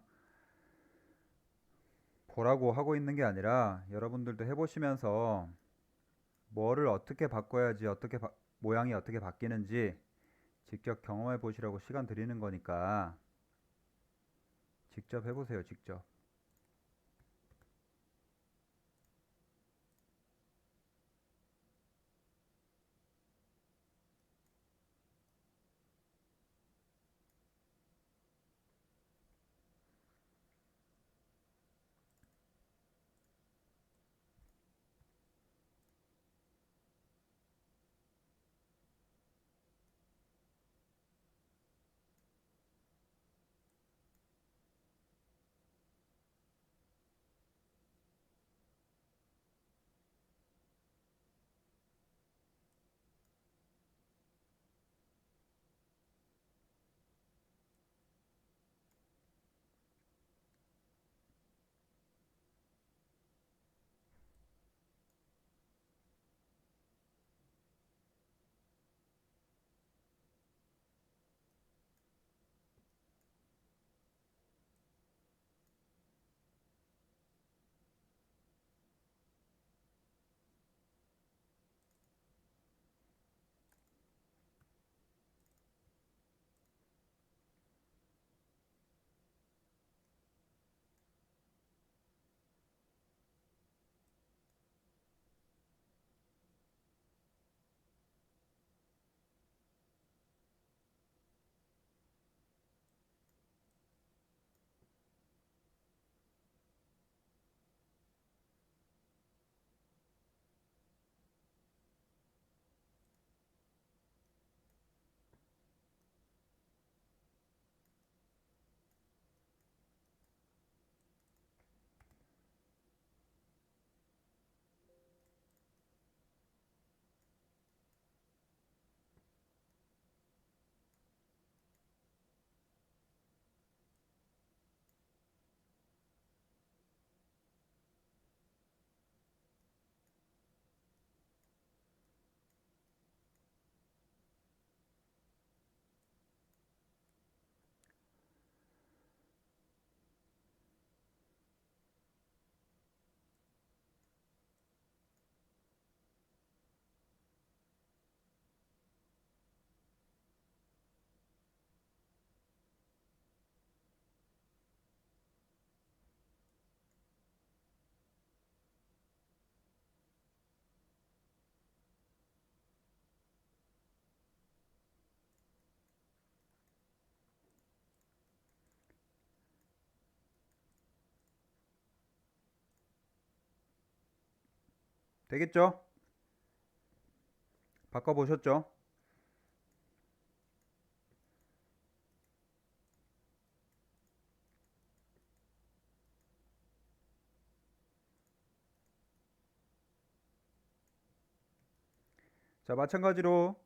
보라고 하고 있는 게 아니라 여러분들도 해보시면서 뭐를 어떻게 바꿔야지 모양이 어떻게 바뀌는지 직접 경험해 보시라고 시간 드리는 거니까 직접 해보세요. 직접. 되겠죠? 바꿔보셨죠? 자, 마찬가지로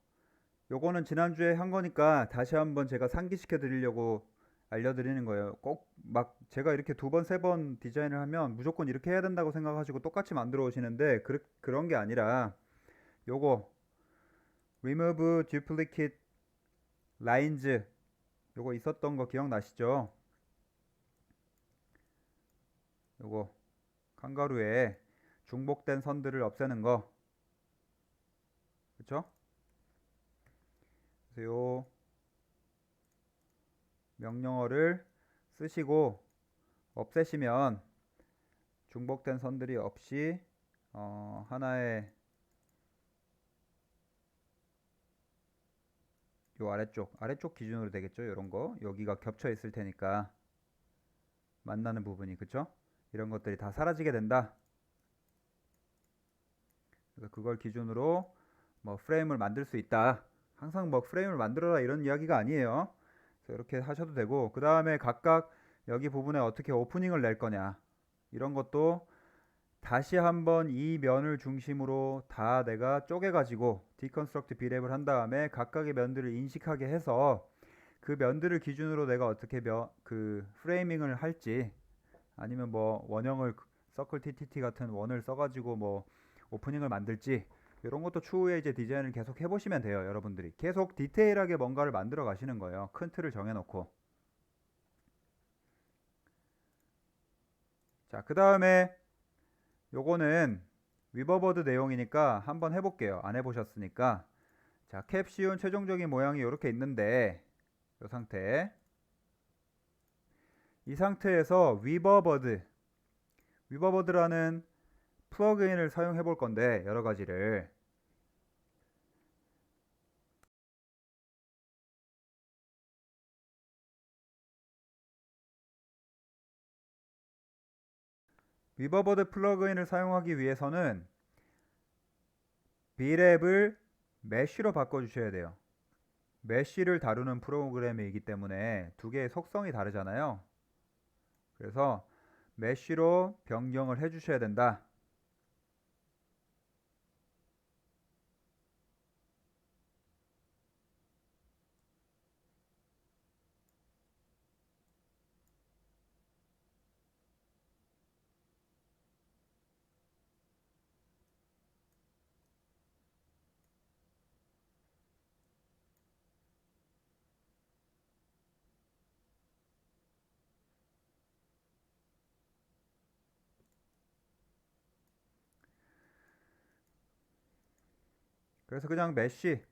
요거는 지난주에 한 거니까 다시 한번 제가 상기시켜 드리려고 알려드리는 거예요. 꼭 막 제가 이렇게 두 번, 세 번 디자인을 하면 무조건 이렇게 해야 된다고 생각하시고 똑같이 만들어 오시는데 그런 게 아니라 요거 remove duplicate lines 요거 있었던 거 기억나시죠? 요거 칸가루에 중복된 선들을 없애는 거 그쵸? 그래서 요 명령어를 쓰시고 없애시면 중복된 선들이 없이 하나의 요 아래쪽 기준으로 되겠죠. 요런 거 여기가 겹쳐 있을 테니까 만나는 부분이 그쵸? 이런 것들이 다 사라지게 된다. 그래서 그걸 기준으로 뭐 프레임을 만들 수 있다. 항상 뭐 프레임을 만들어라 이런 이야기가 아니에요. 그래서 이렇게 하셔도 되고 그 다음에 각각 여기 부분에 어떻게 오프닝을 낼 거냐 이런 것도 다시 한번 이 면을 중심으로 다 내가 쪼개가지고 디컨스트럭트 비랩을 한 다음에 각각의 면들을 인식하게 해서 그 면들을 기준으로 내가 어떻게 그 프레이밍을 할지 아니면 뭐 원형을 서클 TTT 같은 원을 써가지고 뭐 오프닝을 만들지 이런 것도 추후에 이제 디자인을 계속 해보시면 돼요. 여러분들이 계속 디테일하게 뭔가를 만들어 가시는 거예요. 큰 틀을 정해놓고 자, 그 다음에 요거는 위버보드 내용이니까 한번 해볼게요. 안 해보셨으니까. 자, 캡 씌운 최종적인 모양이 이렇게 있는데 이 상태, 이 상태에서 위버버드라는 플러그인을 사용해 볼 건데 여러 가지를. 위버버드 플러그인을 사용하기 위해서는 B랩을 메쉬로 바꿔주셔야 돼요. 메쉬를 다루는 프로그램이기 때문에 두 개의 속성이 다르잖아요. 그래서 메쉬로 변경을 해주셔야 된다. 그래서 그냥 메쉬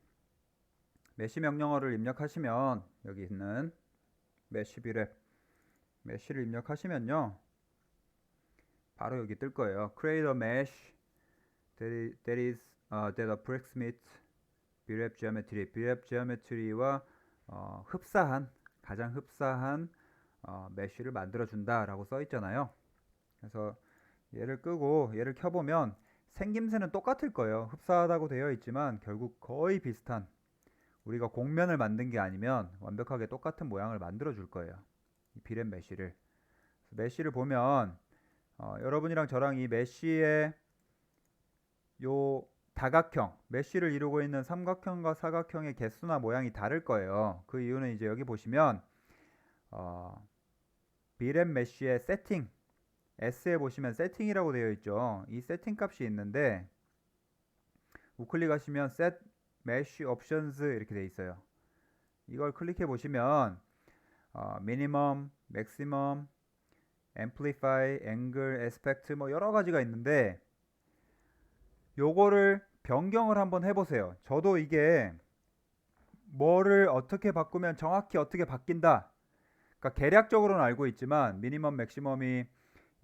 명령어를 입력하시면 여기 있는 메쉬 B랩 메쉬를 입력하시면요, 바로 여기 뜰 거예요. Create a mesh that approximates Bref geometry. Bref geometry와 가장 흡사한 메쉬를 만들어 준다라고 써 있잖아요. 그래서 얘를 끄고 얘를 켜보면 생김새는 똑같을 거예요. 흡사하다고 되어 있지만 결국 거의 비슷한, 우리가 곡면을 만든 게 아니면 완벽하게 똑같은 모양을 만들어 줄 거예요. 이 비랩 메쉬를 보면 여러분이랑 저랑 이 메쉬의 요 다각형, 메쉬를 이루고 있는 삼각형과 사각형의 개수나 모양이 다를 거예요. 그 이유는 이제 여기 보시면 비랩 메쉬의 세팅, S에 보시면 세팅이라고 되어 있죠. 이 세팅 값이 있는데 우클릭하시면 Set Mesh Options 이렇게 되어 있어요. 이걸 클릭해 보시면 미니멈, 맥시멈, 앰플리파이, 앵글, 에스펙트 뭐 여러 가지가 있는데 요거를 변경을 한번 해보세요. 저도 이게 뭐를 어떻게 바꾸면 정확히 어떻게 바뀐다, 그러니까 계략적으로는 알고 있지만 미니멈, 맥시멈이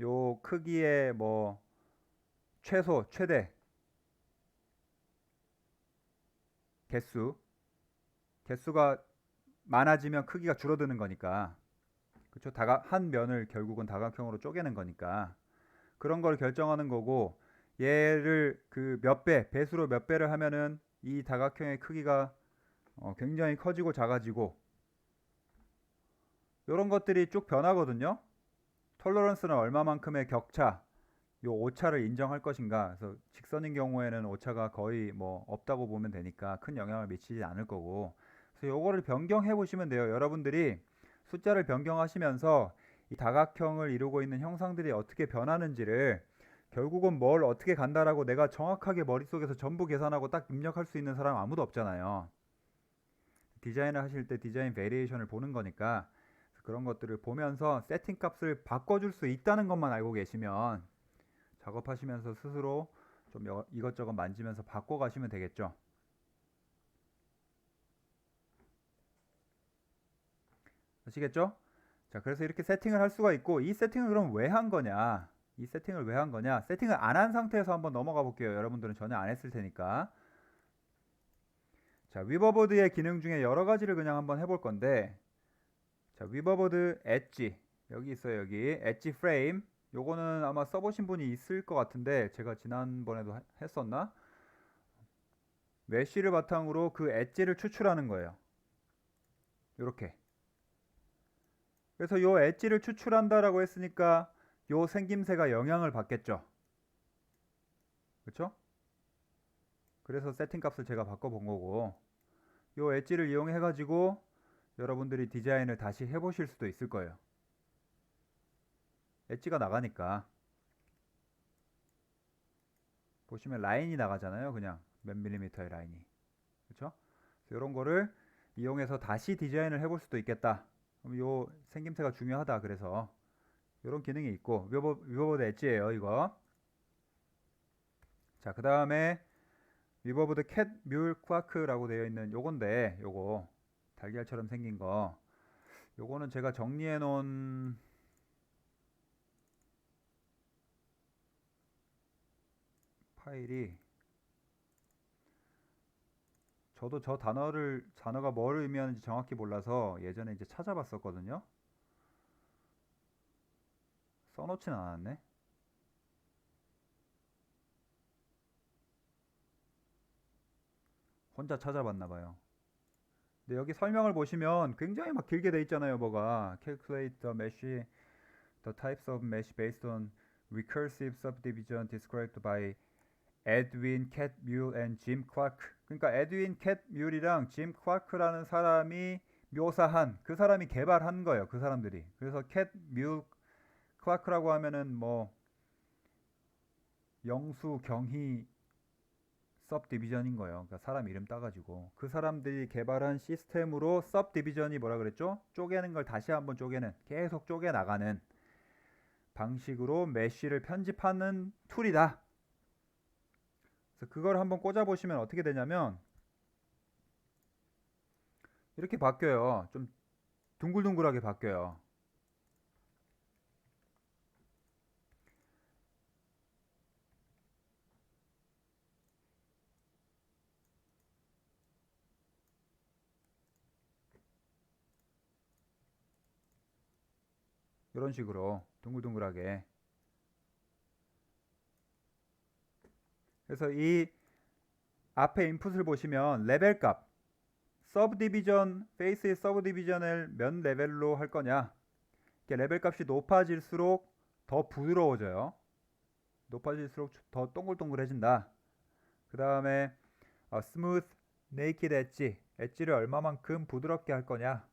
요 크기의 뭐 최소, 최대, 개수가 많아지면 크기가 줄어드는 거니까, 그렇죠? 한 면을 결국은 다각형으로 쪼개는 거니까 그런 걸 결정하는 거고, 얘를 그 배수로 몇 배를 하면은 이 다각형의 크기가 굉장히 커지고 작아지고 이런 것들이 쭉 변하거든요. 톨러런스는 얼마만큼의 격차, 요 오차를 인정할 것인가. 그래서 직선인 경우에는 오차가 거의 뭐 없다고 보면 되니까 큰 영향을 미치지 않을 거고, 그래서 요거를 변경해 보시면 돼요. 여러분들이 숫자를 변경하시면서 이 다각형을 이루고 있는 형상들이 어떻게 변하는지를, 결국은 뭘 어떻게 간다라고 내가 정확하게 머릿속에서 전부 계산하고 딱 입력할 수 있는 사람 아무도 없잖아요. 디자인을 하실 때 디자인 베리에이션을 보는 거니까 그런 것들을 보면서 세팅 값을 바꿔줄 수 있다는 것만 알고 계시면 작업하시면서 스스로 좀 이것저것 만지면서 바꿔가시면 되겠죠. 아시겠죠? 자, 그래서 이렇게 세팅을 할 수가 있고, 이 세팅을 그럼 왜 한 거냐? 이 세팅을 왜 한 거냐? 세팅을 안 한 상태에서 한번 넘어가 볼게요. 여러분들은 전혀 안 했을 테니까. 자, 위버보드의 기능 중에 여러 가지를 그냥 한번 해볼 건데, 자, 위버보드 엣지 여기 있어요. 여기 엣지 프레임, 요거는 아마 써보신 분이 있을 것 같은데 제가 지난번에도 했었나? 메쉬를 바탕으로 그 엣지를 추출하는 거예요. 요렇게. 그래서 요 엣지를 추출한다라고 했으니까 요 생김새가 영향을 받겠죠. 그렇죠? 그래서 세팅 값을 제가 바꿔본 거고, 요 엣지를 이용해 가지고 여러분들이 디자인을 다시 해보실 수도 있을 거예요. 엣지가 나가니까 보시면 라인이 나가잖아요. 그냥 몇 밀리미터의 라인이. 그렇죠? 이런 거를 이용해서 다시 디자인을 해볼 수도 있겠다. 그럼 요 생김새가 중요하다. 그래서 이런 기능이 있고 위버보드 엣지예요 이거. 자, 그 다음에 위버보드 캣, 뮬, 클라크라고 되어 있는 요건데, 요거 달걀처럼 생긴 거, 요거는 제가 정리해 놓은 파일이, 저도 저 단어가 뭘 의미하는지 정확히 몰라서 예전에 이제 찾아봤었거든요. 써놓진 않았네. 혼자 찾아봤나 봐요. 근데 여기 설명을 보시면 굉장히 막 길게 돼 있잖아요. 뭐가 calculate the mesh, the types of mesh based on recursive subdivision described by 에드윈 캣 뮬 and 짐 클라크. 그러니까 에드윈 캣 뮬이랑 짐 클라크라는 사람이 묘사한, 그 사람이 개발한 거예요. 그 사람들이. 그래서 캣 뮬 클라크라고 하면은 뭐 영수 경희 서브디비전인 거예요. 그러니까 사람 이름 따가지고 그 사람들이 개발한 시스템으로 서브디비전이 뭐라 그랬죠? 쪼개는 걸 다시 한번 쪼개는, 계속 쪼개 나가는 방식으로 메쉬를 편집하는 툴이다. 그래서 그걸 한번 꽂아 보시면 어떻게 되냐면 이렇게 바뀌어요. 좀 둥글둥글하게 바뀌어요. 이런 식으로 둥글둥글하게. 그래서 이 앞에 인풋을 보시면 레벨 값, 서브디비전, 페이스의 서브디비전을 몇 레벨로 할 거냐. 레벨 값이 높아질수록 더 부드러워져요. 높아질수록 더 동글동글해진다. 그 다음에 스무스 네이키드 엣지를 얼마만큼 부드럽게 할 거냐.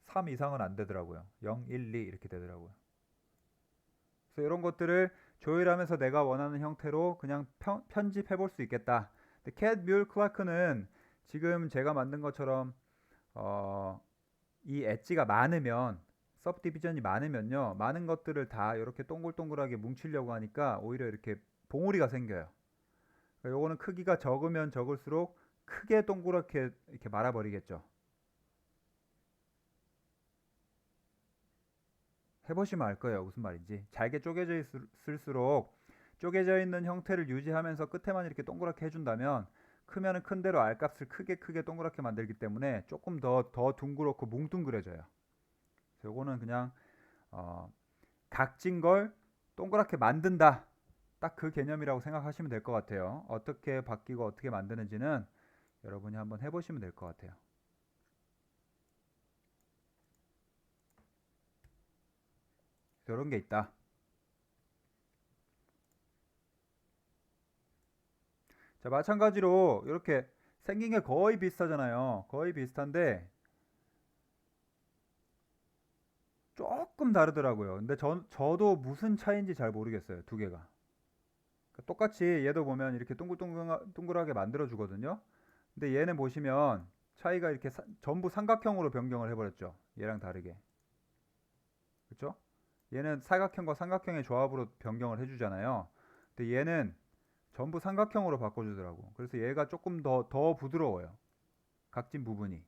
3 이상은 안 되더라고요. 0, 1, 2 이렇게 되더라고요. 그래서 이런 것들을 조율하면서 내가 원하는 형태로 그냥 편집해 볼 수 있겠다. 근데 캣, 뮬, 클라크는 지금 제가 만든 것처럼 이 엣지가 많으면, 서브디비전이 많으면요, 많은 것들을 다 이렇게 동글동글하게 뭉치려고 하니까 오히려 이렇게 봉우리가 생겨요. 그러니까 요거는 크기가 적으면 적을수록 크게 동그랗게 이렇게 말아버리겠죠. 해보시면 알 거예요. 무슨 말인지. 잘게 쪼개져 있을수록 쪼개져 있는 형태를 유지하면서 끝에만 이렇게 동그랗게 해준다면, 크면은 큰 대로 알값을 크게 동그랗게 만들기 때문에 조금 더 둥그렇고 뭉뚱그려져요. 그래서 요거는 그냥 어, 각진 걸 동그랗게 만든다. 딱 그 개념이라고 생각하시면 될 것 같아요. 어떻게 바뀌고 어떻게 만드는지는 여러분이 한번 해보시면 될 것 같아요. 이런 게 있다. 자, 마찬가지로 이렇게 생긴 게 거의 비슷하잖아요. 거의 비슷한데 조금 다르더라고요. 근데 저도 무슨 차이인지 잘 모르겠어요. 두 개가. 그러니까 똑같이 얘도 보면 이렇게 동글하게 만들어 주거든요. 근데 얘는 보시면 차이가 이렇게 전부 삼각형으로 변경을 해버렸죠. 얘랑 다르게. 그렇죠? 얘는 사각형과 삼각형의 조합으로 변경을 해주잖아요. 근데 얘는 전부 삼각형으로 바꿔주더라고. 그래서 얘가 조금 더 부드러워요. 각진 부분이.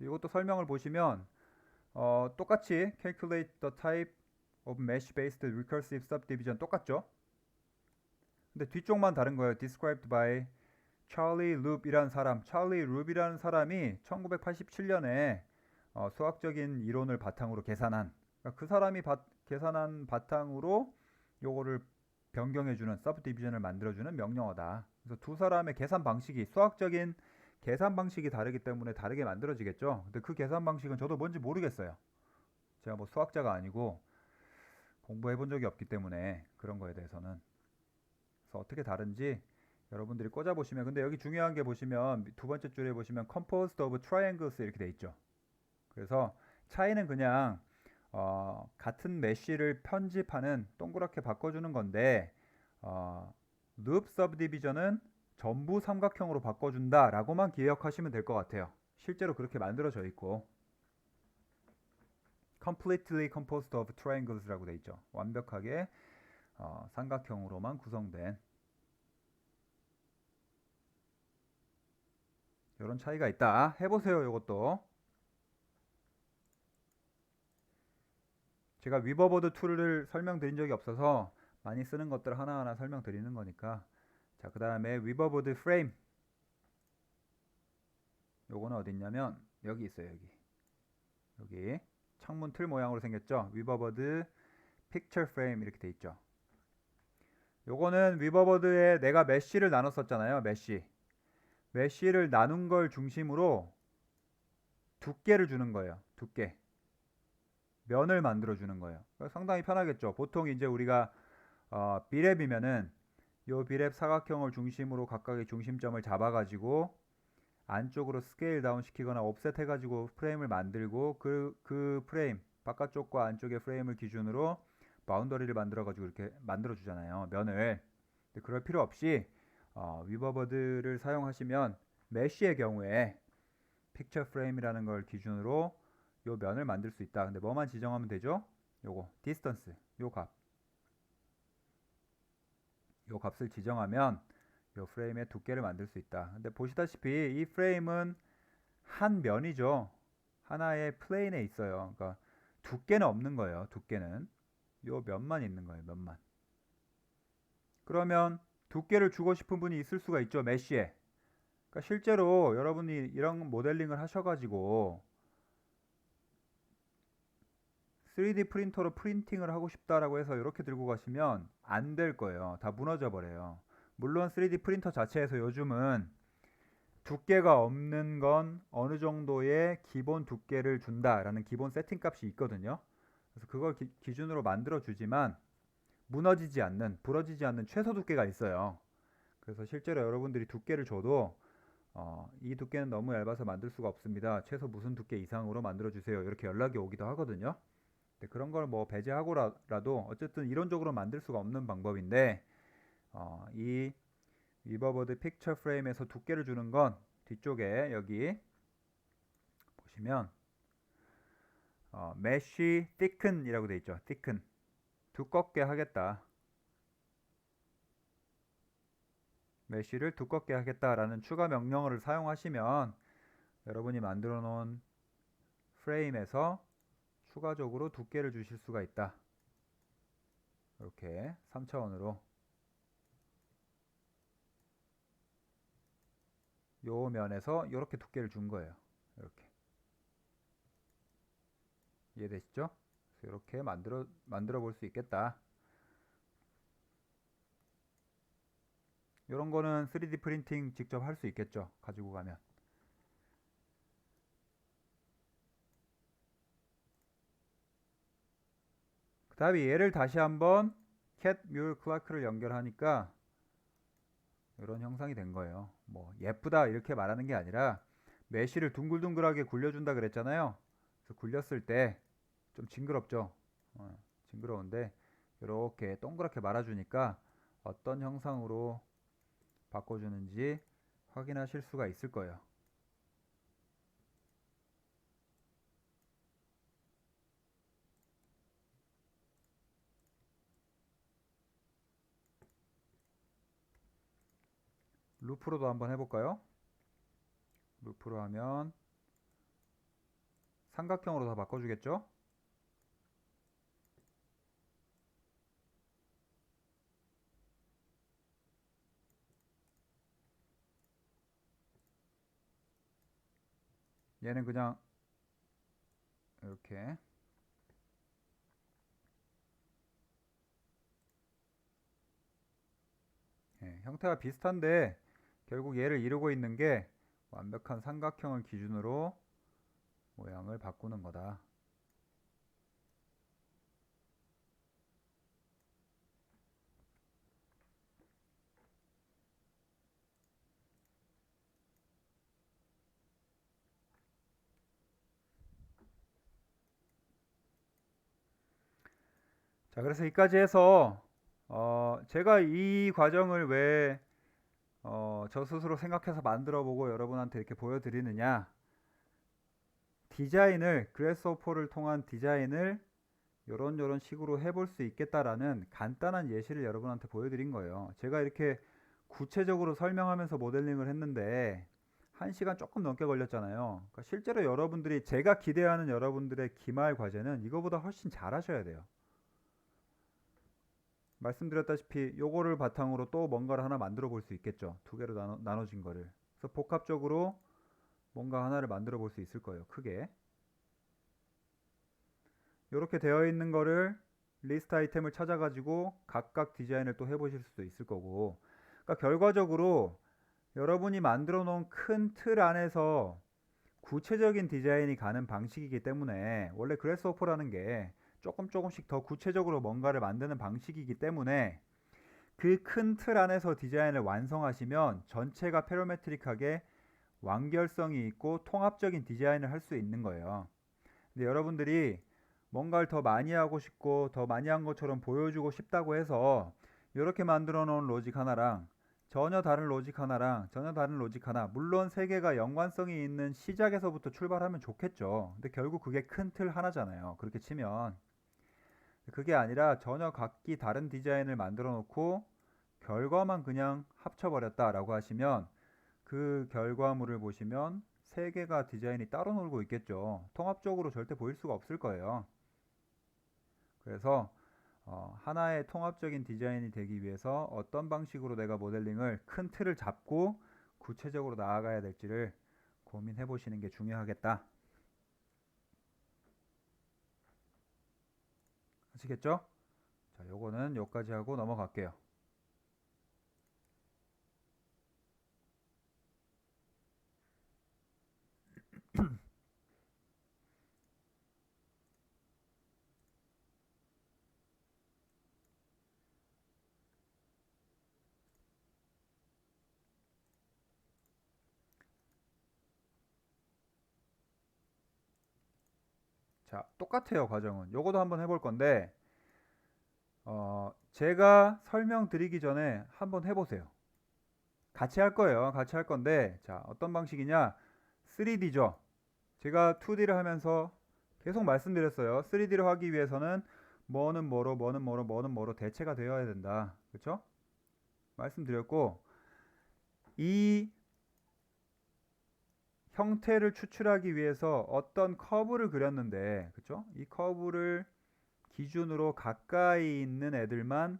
이것도 설명을 보시면 똑같이 calculate the type of mesh based recursive subdivision 똑같죠? 근데 뒤쪽만 다른 거예요. described by 찰리 룹이라는 사람. 찰리 룹이라는 사람이 1987년에 수학적인 이론을 바탕으로 계산한, 그러니까 그 사람이 계산한 바탕으로 요거를 변경해주는, 서브디비전을 만들어주는 명령어다. 그래서 두 사람의 계산 방식이, 수학적인 계산 방식이 다르기 때문에 다르게 만들어지겠죠. 근데 그 계산 방식은 저도 뭔지 모르겠어요. 제가 뭐 수학자가 아니고 공부해 본 적이 없기 때문에 그런 거에 대해서는. 그래서 어떻게 다른지 여러분들이 꽂아 보시면, 근데 여기 중요한 게 보시면 두 번째 줄에 보시면 composed of triangles 이렇게 돼 있죠. 그래서 차이는 그냥 같은 메쉬를 편집하는, 동그랗게 바꿔주는 건데, 룹 서브디비전은 전부 삼각형으로 바꿔준다 라고만 기억하시면 될 것 같아요. 실제로 그렇게 만들어져 있고. completely composed of triangles라고 돼 있죠. 완벽하게 삼각형으로만 구성된 이런 차이가 있다. 해보세요. 이것도 제가 위버보드 툴을 설명드린 적이 없어서 많이 쓰는 것들 하나하나 설명드리는 거니까. 자, 그 다음에 위버보드 프레임, 요거는 어디 있냐면 여기 있어요. 여기 창문 틀 모양으로 생겼죠. 위버보드 픽처 프레임 이렇게 돼 있죠. 요거는 위버보드에 내가 메쉬를 나눴었잖아요. 메쉬를 나눈 걸 중심으로 두께를 주는 거예요. 두께, 면을 만들어 주는 거예요. 상당히 편하겠죠. 보통 이제 우리가 비랩이면은 요 비랩 사각형을 중심으로 각각의 중심점을 잡아가지고 안쪽으로 스케일 다운 시키거나 옵셋 해가지고 프레임을 만들고 그 프레임 바깥쪽과 안쪽의 프레임을 기준으로 바운더리를 만들어가지고 이렇게 만들어 주잖아요. 면을. 근데 그럴 필요 없이 위버보드를 사용하시면 메쉬의 경우에 픽처 프레임이라는 걸 기준으로 요 면을 만들 수 있다. 근데 뭐만 지정하면 되죠? 요거 디스턴스, 요 값을 지정하면 요 프레임의 두께를 만들 수 있다. 근데 보시다시피 이 프레임은 한 면이죠. 하나의 플레인에 있어요. 그러니까 두께는 없는 거예요. 두께는 요 면만 있는 거예요. 면만. 그러면 두께를 주고 싶은 분이 있을 수가 있죠. 메쉬에. 그러니까 실제로 여러분이 이런 모델링을 하셔가지고 3D 프린터로 프린팅을 하고 싶다라고 해서 이렇게 들고 가시면 안 될 거예요. 다 무너져 버려요. 물론 3D 프린터 자체에서 요즘은 두께가 없는 건 어느 정도의 기본 두께를 준다라는 기본 세팅 값이 있거든요. 그래서 그걸 기준으로 만들어 주지만 무너지지 않는, 부러지지 않는 최소 두께가 있어요. 그래서 실제로 여러분들이 두께를 줘도 이 두께는 너무 얇아서 만들 수가 없습니다. 최소 무슨 두께 이상으로 만들어 주세요. 이렇게 연락이 오기도 하거든요. 그런 걸 뭐 배제하고라도 어쨌든 이론적으로 만들 수가 없는 방법인데 이 위버보드 픽처 프레임에서 두께를 주는 건 뒤쪽에 여기 보시면 mesh thicken 이라고 되어 있죠. thicken, 두껍게 하겠다. 메쉬를 두껍게 하겠다라는 추가 명령어를 사용하시면 여러분이 만들어 놓은 프레임에서 추가적으로 두께를 주실 수가 있다. 이렇게 3차원으로 요 면에서 이렇게 두께를 준 거예요. 이렇게 이해되시죠? 이렇게 만들어 볼 수 있겠다. 이런 거는 3D 프린팅 직접 할 수 있겠죠. 가지고 가면. 그 다음에 얘를 다시 한번 cat, mule, clock를 연결하니까 이런 형상이 된 거예요. 뭐 예쁘다 이렇게 말하는 게 아니라 메쉬를 둥글둥글하게 굴려준다 그랬잖아요. 그래서 굴렸을 때 좀 징그럽죠. 징그러운데 이렇게 동그랗게 말아주니까 어떤 형상으로 바꿔주는지 확인하실 수가 있을 거예요. 루프로도 한번 해볼까요? 루프로 하면 삼각형으로 다 바꿔주겠죠? 얘는 그냥 이렇게 형태가 비슷한데 결국 얘를 이루고 있는 게 완벽한 삼각형을 기준으로 모양을 바꾸는 거다. 자, 그래서 여기까지 해서 제가 이 과정을 왜 저 스스로 생각해서 만들어 보고 여러분한테 이렇게 보여드리느냐, 디자인을 그래스호퍼를 통한 디자인을 요런 식으로 해볼 수 있겠다라는 간단한 예시를 여러분한테 보여드린 거예요. 제가 이렇게 구체적으로 설명하면서 모델링을 했는데 1시간 조금 넘게 걸렸잖아요. 그러니까 실제로 여러분들이 제가 기대하는 여러분들의 기말 과제는 이거보다 훨씬 잘하셔야 돼요. 말씀드렸다시피 요거를 바탕으로 또 뭔가를 하나 만들어 볼 수 있겠죠. 두 개로 나눠진 거를. 그래서 복합적으로 뭔가 하나를 만들어 볼 수 있을 거예요. 크게. 이렇게 되어 있는 거를 리스트 아이템을 찾아가지고 각각 디자인을 또 해보실 수도 있을 거고. 그러니까 결과적으로 여러분이 만들어 놓은 큰 틀 안에서 구체적인 디자인이 가는 방식이기 때문에, 원래 그래스호퍼라는 게 조금씩 더 구체적으로 뭔가를 만드는 방식이기 때문에 그 큰 틀 안에서 디자인을 완성하시면 전체가 패러메트릭하게 완결성이 있고 통합적인 디자인을 할 수 있는 거예요. 근데 여러분들이 뭔가를 더 많이 하고 싶고 더 많이 한 것처럼 보여주고 싶다고 해서 이렇게 만들어 놓은 로직 하나랑 전혀 다른 로직 하나랑 전혀 다른 로직 하나, 물론 세 개가 연관성이 있는 시작에서부터 출발하면 좋겠죠. 근데 결국 그게 큰 틀 하나잖아요. 그렇게 치면. 그게 아니라 전혀 각기 다른 디자인을 만들어 놓고 결과만 그냥 합쳐버렸다라고 하시면 그 결과물을 보시면 세 개가 디자인이 따로 놀고 있겠죠. 통합적으로 절대 보일 수가 없을 거예요. 그래서 하나의 통합적인 디자인이 되기 위해서 어떤 방식으로 내가 모델링을 큰 틀을 잡고 구체적으로 나아가야 될지를 고민해 보시는 게 중요하겠다. 아시겠죠? 자, 요거는 여기까지 하고 넘어갈게요. 자, 똑같아요, 과정은. 요거도 한번 해볼 건데, 제가 설명드리기 전에 한번 해보세요. 같이 할 거예요. 같이 할 건데, 자, 어떤 방식이냐? 3D죠. 제가 2D를 하면서 계속 말씀드렸어요. 3D를 하기 위해서는 뭐는 뭐로, 뭐는 뭐로, 뭐는 뭐로 대체가 되어야 된다. 그쵸? 말씀드렸고, 이 형태를 추출하기 위해서 어떤 커브를 그렸는데, 그쵸? 이 커브를 기준으로 가까이 있는 애들만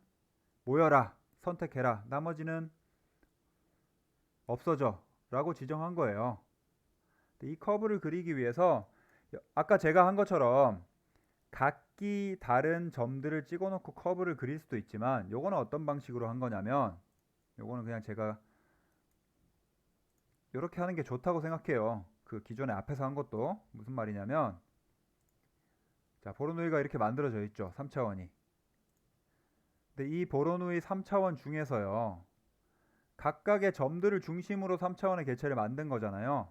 모여라, 선택해라, 나머지는 없어져 라고 지정한 거예요. 이 커브를 그리기 위해서 아까 제가 한 것처럼 각기 다른 점들을 찍어 놓고 커브를 그릴 수도 있지만, 요거는 어떤 방식으로 한 거냐면, 요거는 그냥 제가 이렇게 하는 게 좋다고 생각해요. 그 기존에 앞에서 한 것도. 무슨 말이냐면, 자, 보로누이가 이렇게 만들어져 있죠. 3차원이. 근데 이 보로누이 3차원 중에서요, 각각의 점들을 중심으로 3차원의 개체를 만든 거잖아요.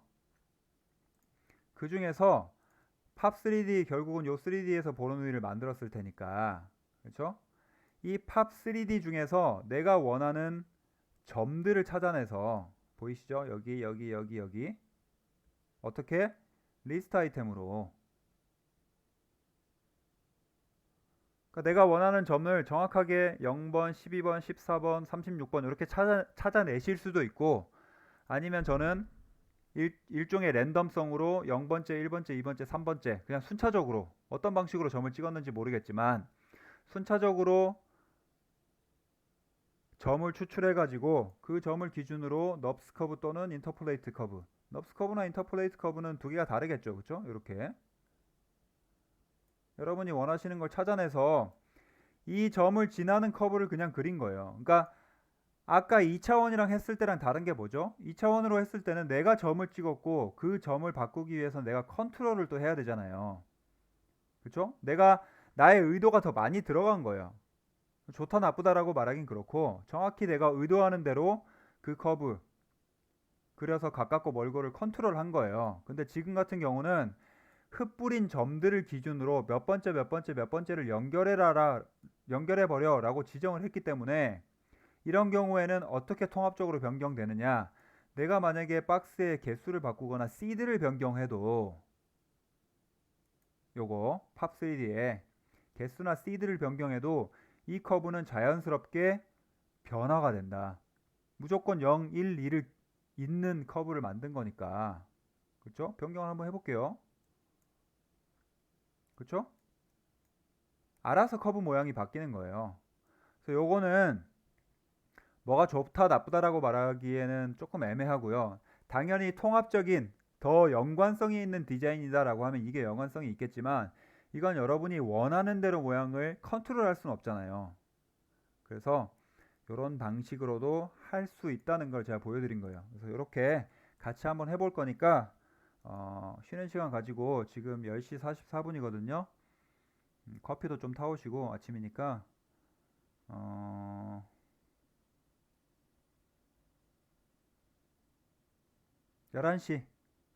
그 중에서 팝 3D, 결국은 요 3D에서 보로누이를 만들었을 테니까, 그렇죠? 이 팝 3D 중에서 내가 원하는 점들을 찾아내서, 보이시죠? 여기 여기 여기 여기, 어떻게? 리스트 아이템으로. 그러니까 내가 원하는 점을 정확하게 0번, 12번, 14번, 36번 이렇게 찾아내실 수도 있고, 아니면 저는 일종의 랜덤성으로 0번째, 1번째, 2번째, 3번째 그냥 순차적으로, 어떤 방식으로 점을 찍었는지 모르겠지만 순차적으로 점을 추출해 가지고 그 점을 기준으로 넙스 커브 또는 인터폴레이트 커브, 넙스 커브나 인터폴레이트 커브는 두 개가 다르겠죠. 그렇죠? 이렇게 여러분이 원하시는 걸 찾아내서 이 점을 지나는 커브를 그냥 그린 거예요. 그러니까 아까 2차원이랑 했을 때랑 다른 게 뭐죠? 2차원으로 했을 때는 내가 점을 찍었고 그 점을 바꾸기 위해서 내가 컨트롤을 또 해야 되잖아요. 그렇죠? 내가 나의 의도가 더 많이 들어간 거예요. 좋다 나쁘다라고 말하긴 그렇고, 정확히 내가 의도하는 대로 그 커브 그려서 가깝고 멀고를 컨트롤한 거예요. 근데 지금 같은 경우는 흩뿌린 점들을 기준으로 몇 번째 몇 번째 몇 번째를 연결해 버려 라고 지정을 했기 때문에, 이런 경우에는 어떻게 통합적으로 변경되느냐, 내가 만약에 박스의 개수를 바꾸거나 시드를 변경해도 요거 팝3D에 개수나 시드를 변경해도 이 커브는 자연스럽게 변화가 된다. 무조건 0, 1, 2를 있는 커브를 만든 거니까. 그쵸? 변경을 한번 해볼게요. 그쵸? 알아서 커브 모양이 바뀌는 거예요. 그래서 요거는 뭐가 좋다 나쁘다라고 말하기에는 조금 애매하고요. 당연히 통합적인 더 연관성이 있는 디자인이다라고 하면 이게 연관성이 있겠지만 이건 여러분이 원하는 대로 모양을 컨트롤할 수는 없잖아요. 그래서 이런 방식으로도 할 수 있다는 걸 제가 보여드린 거예요. 그래서 이렇게 같이 한번 해볼 거니까 쉬는 시간 가지고 지금 10시 44분이거든요. 커피도 좀 타오시고 아침이니까 어, 11시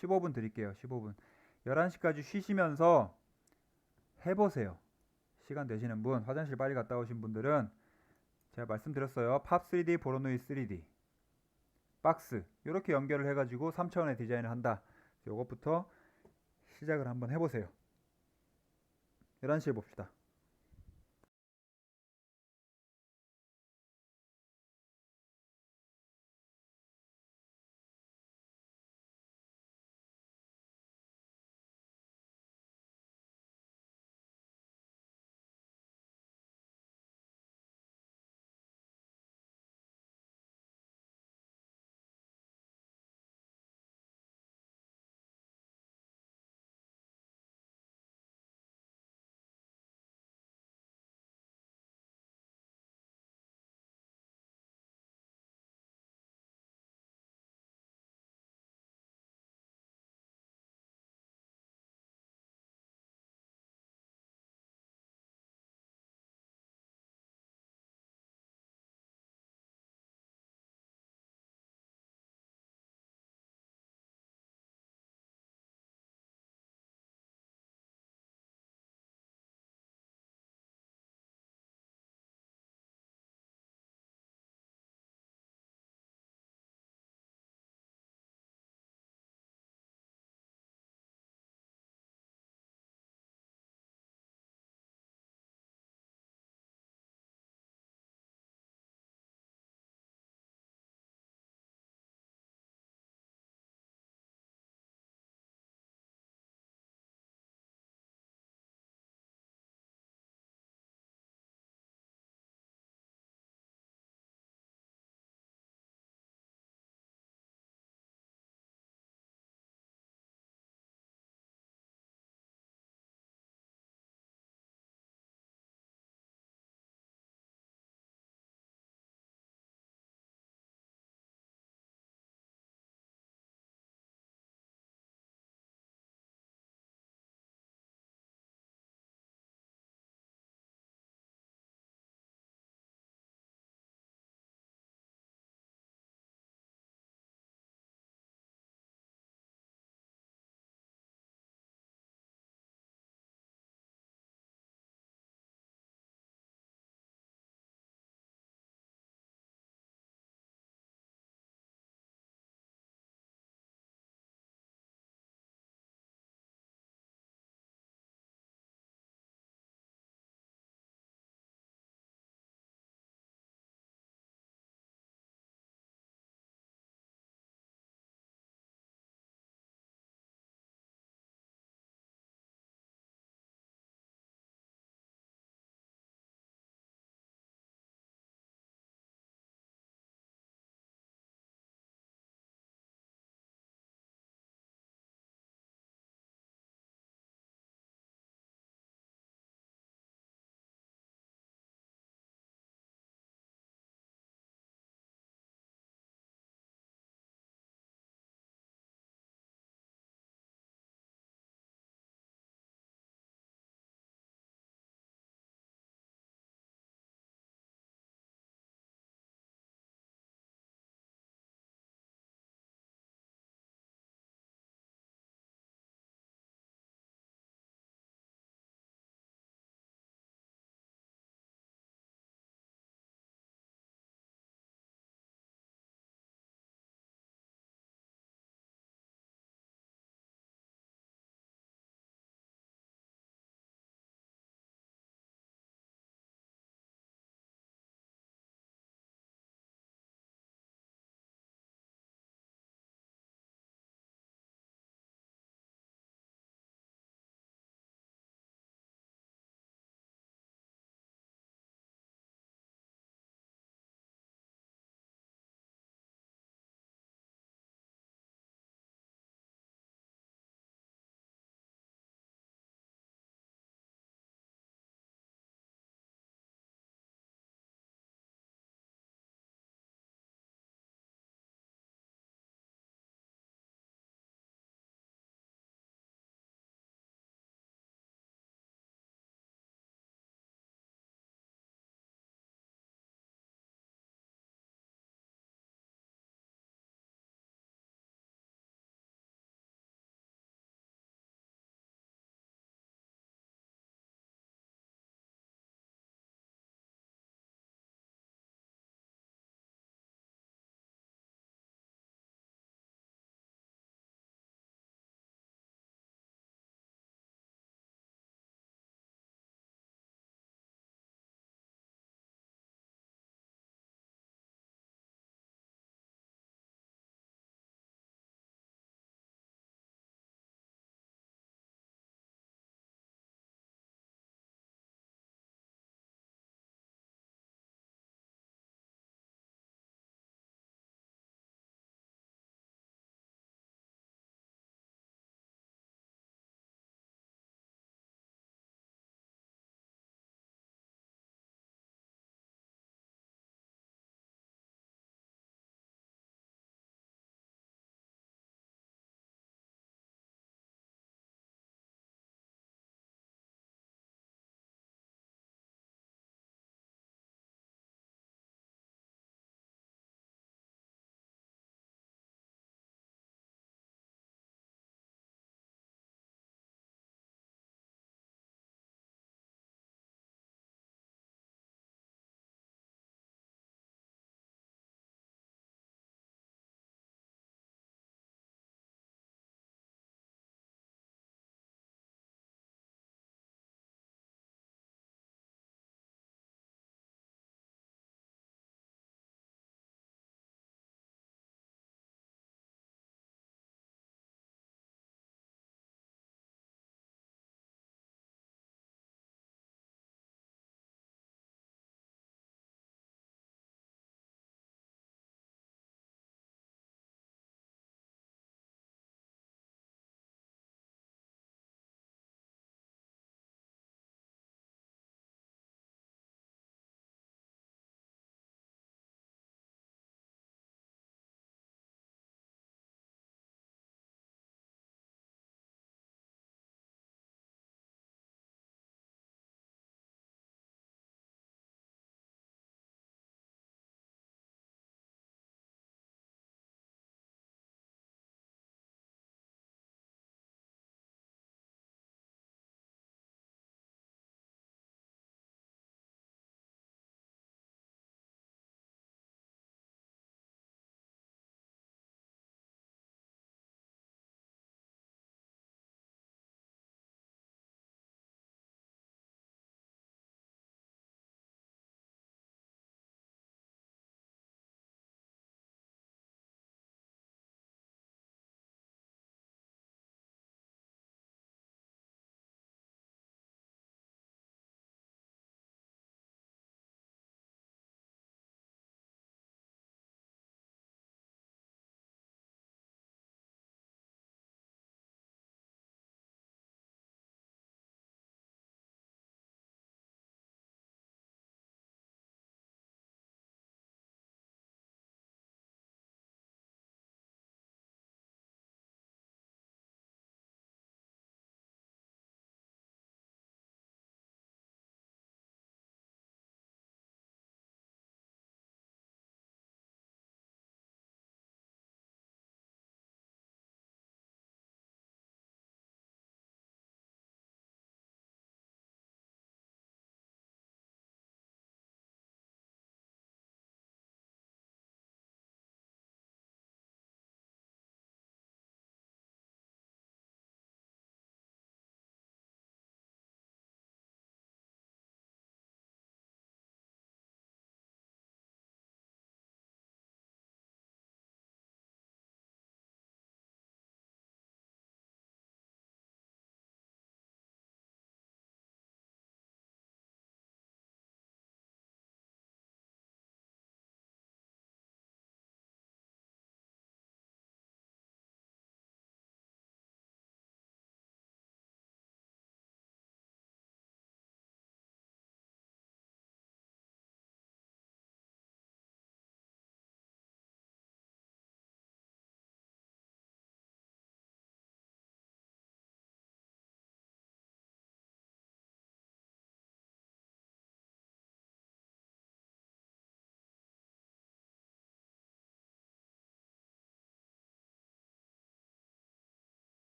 15분 드릴게요. 15분. 11시까지 쉬시면서 해보세요. 시간 되시는 분, 화장실 빨리 갔다 오신 분들은 제가 말씀드렸어요. 팝 3D, 보로노이 3D, 박스 이렇게 연결을 해가지고 3차원의 디자인을 한다. 요것부터 시작을 한번 해보세요. 11시에 봅시다.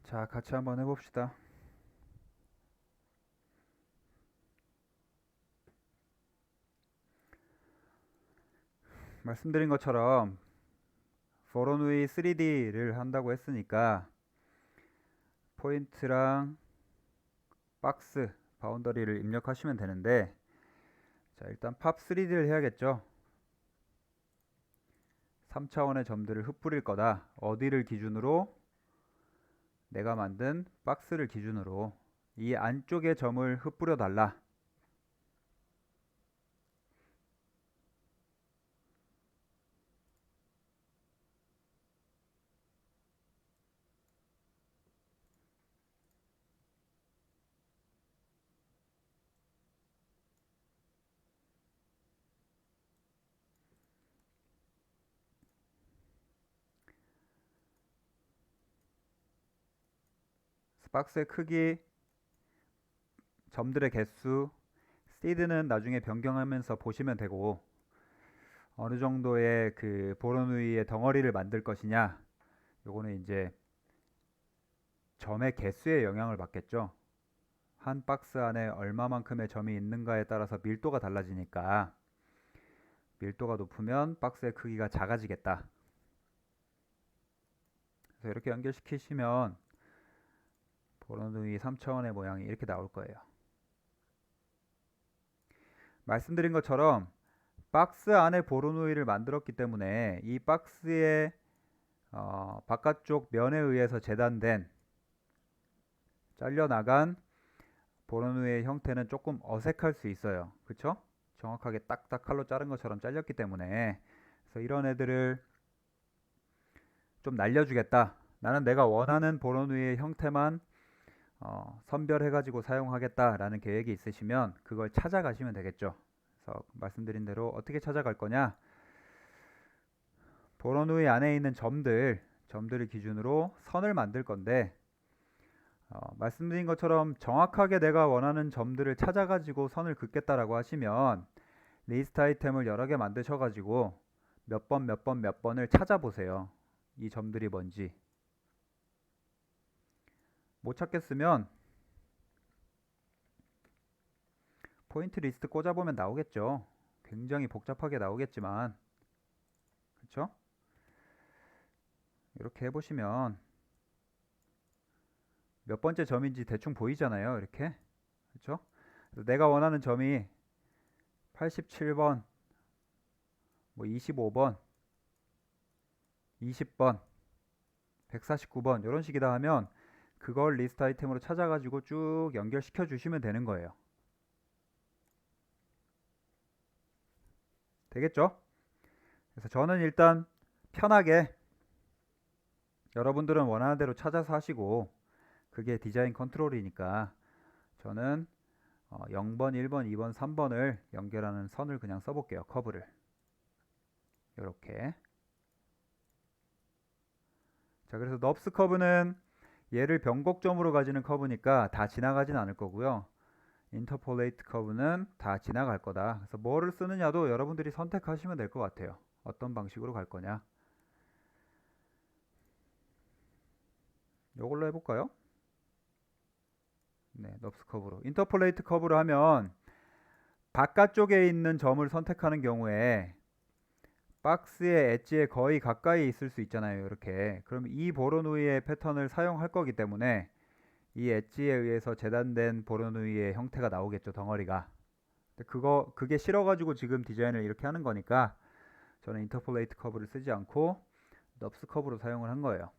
자, 같이 한번 해봅시다. 말씀드린 것처럼 보로누이 3D를 한다고 했으니까 포인트랑 박스, 바운더리를 입력하시면 되는데, 자, 일단 팝 3D를 해야겠죠. 3차원의 점들을 흩뿌릴 거다. 어디를 기준으로? 내가 만든 박스를 기준으로 이 안쪽의 점을 흩뿌려 달라. 박스의 크기, 점들의 개수, 시드는 나중에 변경하면서 보시면 되고, 어느 정도의 그 보로누이의 덩어리를 만들 것이냐, 요거는 이제 점의 개수에 영향을 받겠죠. 한 박스 안에 얼마만큼의 점이 있는가에 따라서 밀도가 달라지니까, 밀도가 높으면 박스의 크기가 작아지겠다. 그래서 이렇게 연결시키시면 보로누이 3차원의 모양이 이렇게 나올 거예요. 말씀드린 것처럼 박스 안에 보로누이를 만들었기 때문에 이 박스의 바깥쪽 면에 의해서 재단된 잘려나간 보로누이의 형태는 조금 어색할 수 있어요. 그쵸? 정확하게 딱딱 칼로 자른 것처럼 잘렸기 때문에. 그래서 이런 애들을 좀 날려주겠다. 나는 내가 원하는 보로누이의 형태만 선별해가지고 사용하겠다라는 계획이 있으시면 그걸 찾아가시면 되겠죠. 그래서 말씀드린 대로 어떻게 찾아갈 거냐? 보로누이 안에 있는 점들을 기준으로 선을 만들 건데, 말씀드린 것처럼 정확하게 내가 원하는 점들을 찾아가지고 선을 긋겠다라고 하시면 리스트 아이템을 여러 개 만드셔가지고 몇 번을 찾아보세요. 이 점들이 뭔지. 못 찾겠으면 포인트 리스트 꽂아보면 나오겠죠. 굉장히 복잡하게 나오겠지만, 그쵸? 이렇게 해보시면 몇 번째 점인지 대충 보이잖아요. 이렇게. 그쵸? 내가 원하는 점이 87번, 뭐 25번, 20번, 149번 이런 식이다 하면 그걸 리스트 아이템으로 찾아가지고 쭉 연결시켜 주시면 되는 거예요. 되겠죠? 그래서 저는 일단 편하게, 여러분들은 원하는 대로 찾아서 하시고 그게 디자인 컨트롤이니까 저는 0번, 1번, 2번, 3번을 연결하는 선을 그냥 써볼게요. 커브를 이렇게. 자, 그래서 넙스 커브는 얘를 변곡점으로 가지는 커브니까 다 지나가진 않을 거고요. 인터폴레이트 커브는 다 지나갈 거다. 그래서 뭐를 쓰느냐도 여러분들이 선택하시면 될 것 같아요. 어떤 방식으로 갈 거냐. 이걸로 해볼까요? 네, 넙스 커브로. 인터폴레이트 커브로 하면 바깥쪽에 있는 점을 선택하는 경우에 박스의 엣지에 거의 가까이 있을 수 있잖아요. 이렇게. 그럼 이 보로누이의 패턴을 사용할 거기 때문에 이 엣지에 의해서 재단된 보로누이의 형태가 나오겠죠. 덩어리가. 그게 싫어가지고 지금 디자인을 이렇게 하는 거니까 저는 인터폴레이트 커브를 쓰지 않고 넙스 커브로 사용을 한 거예요.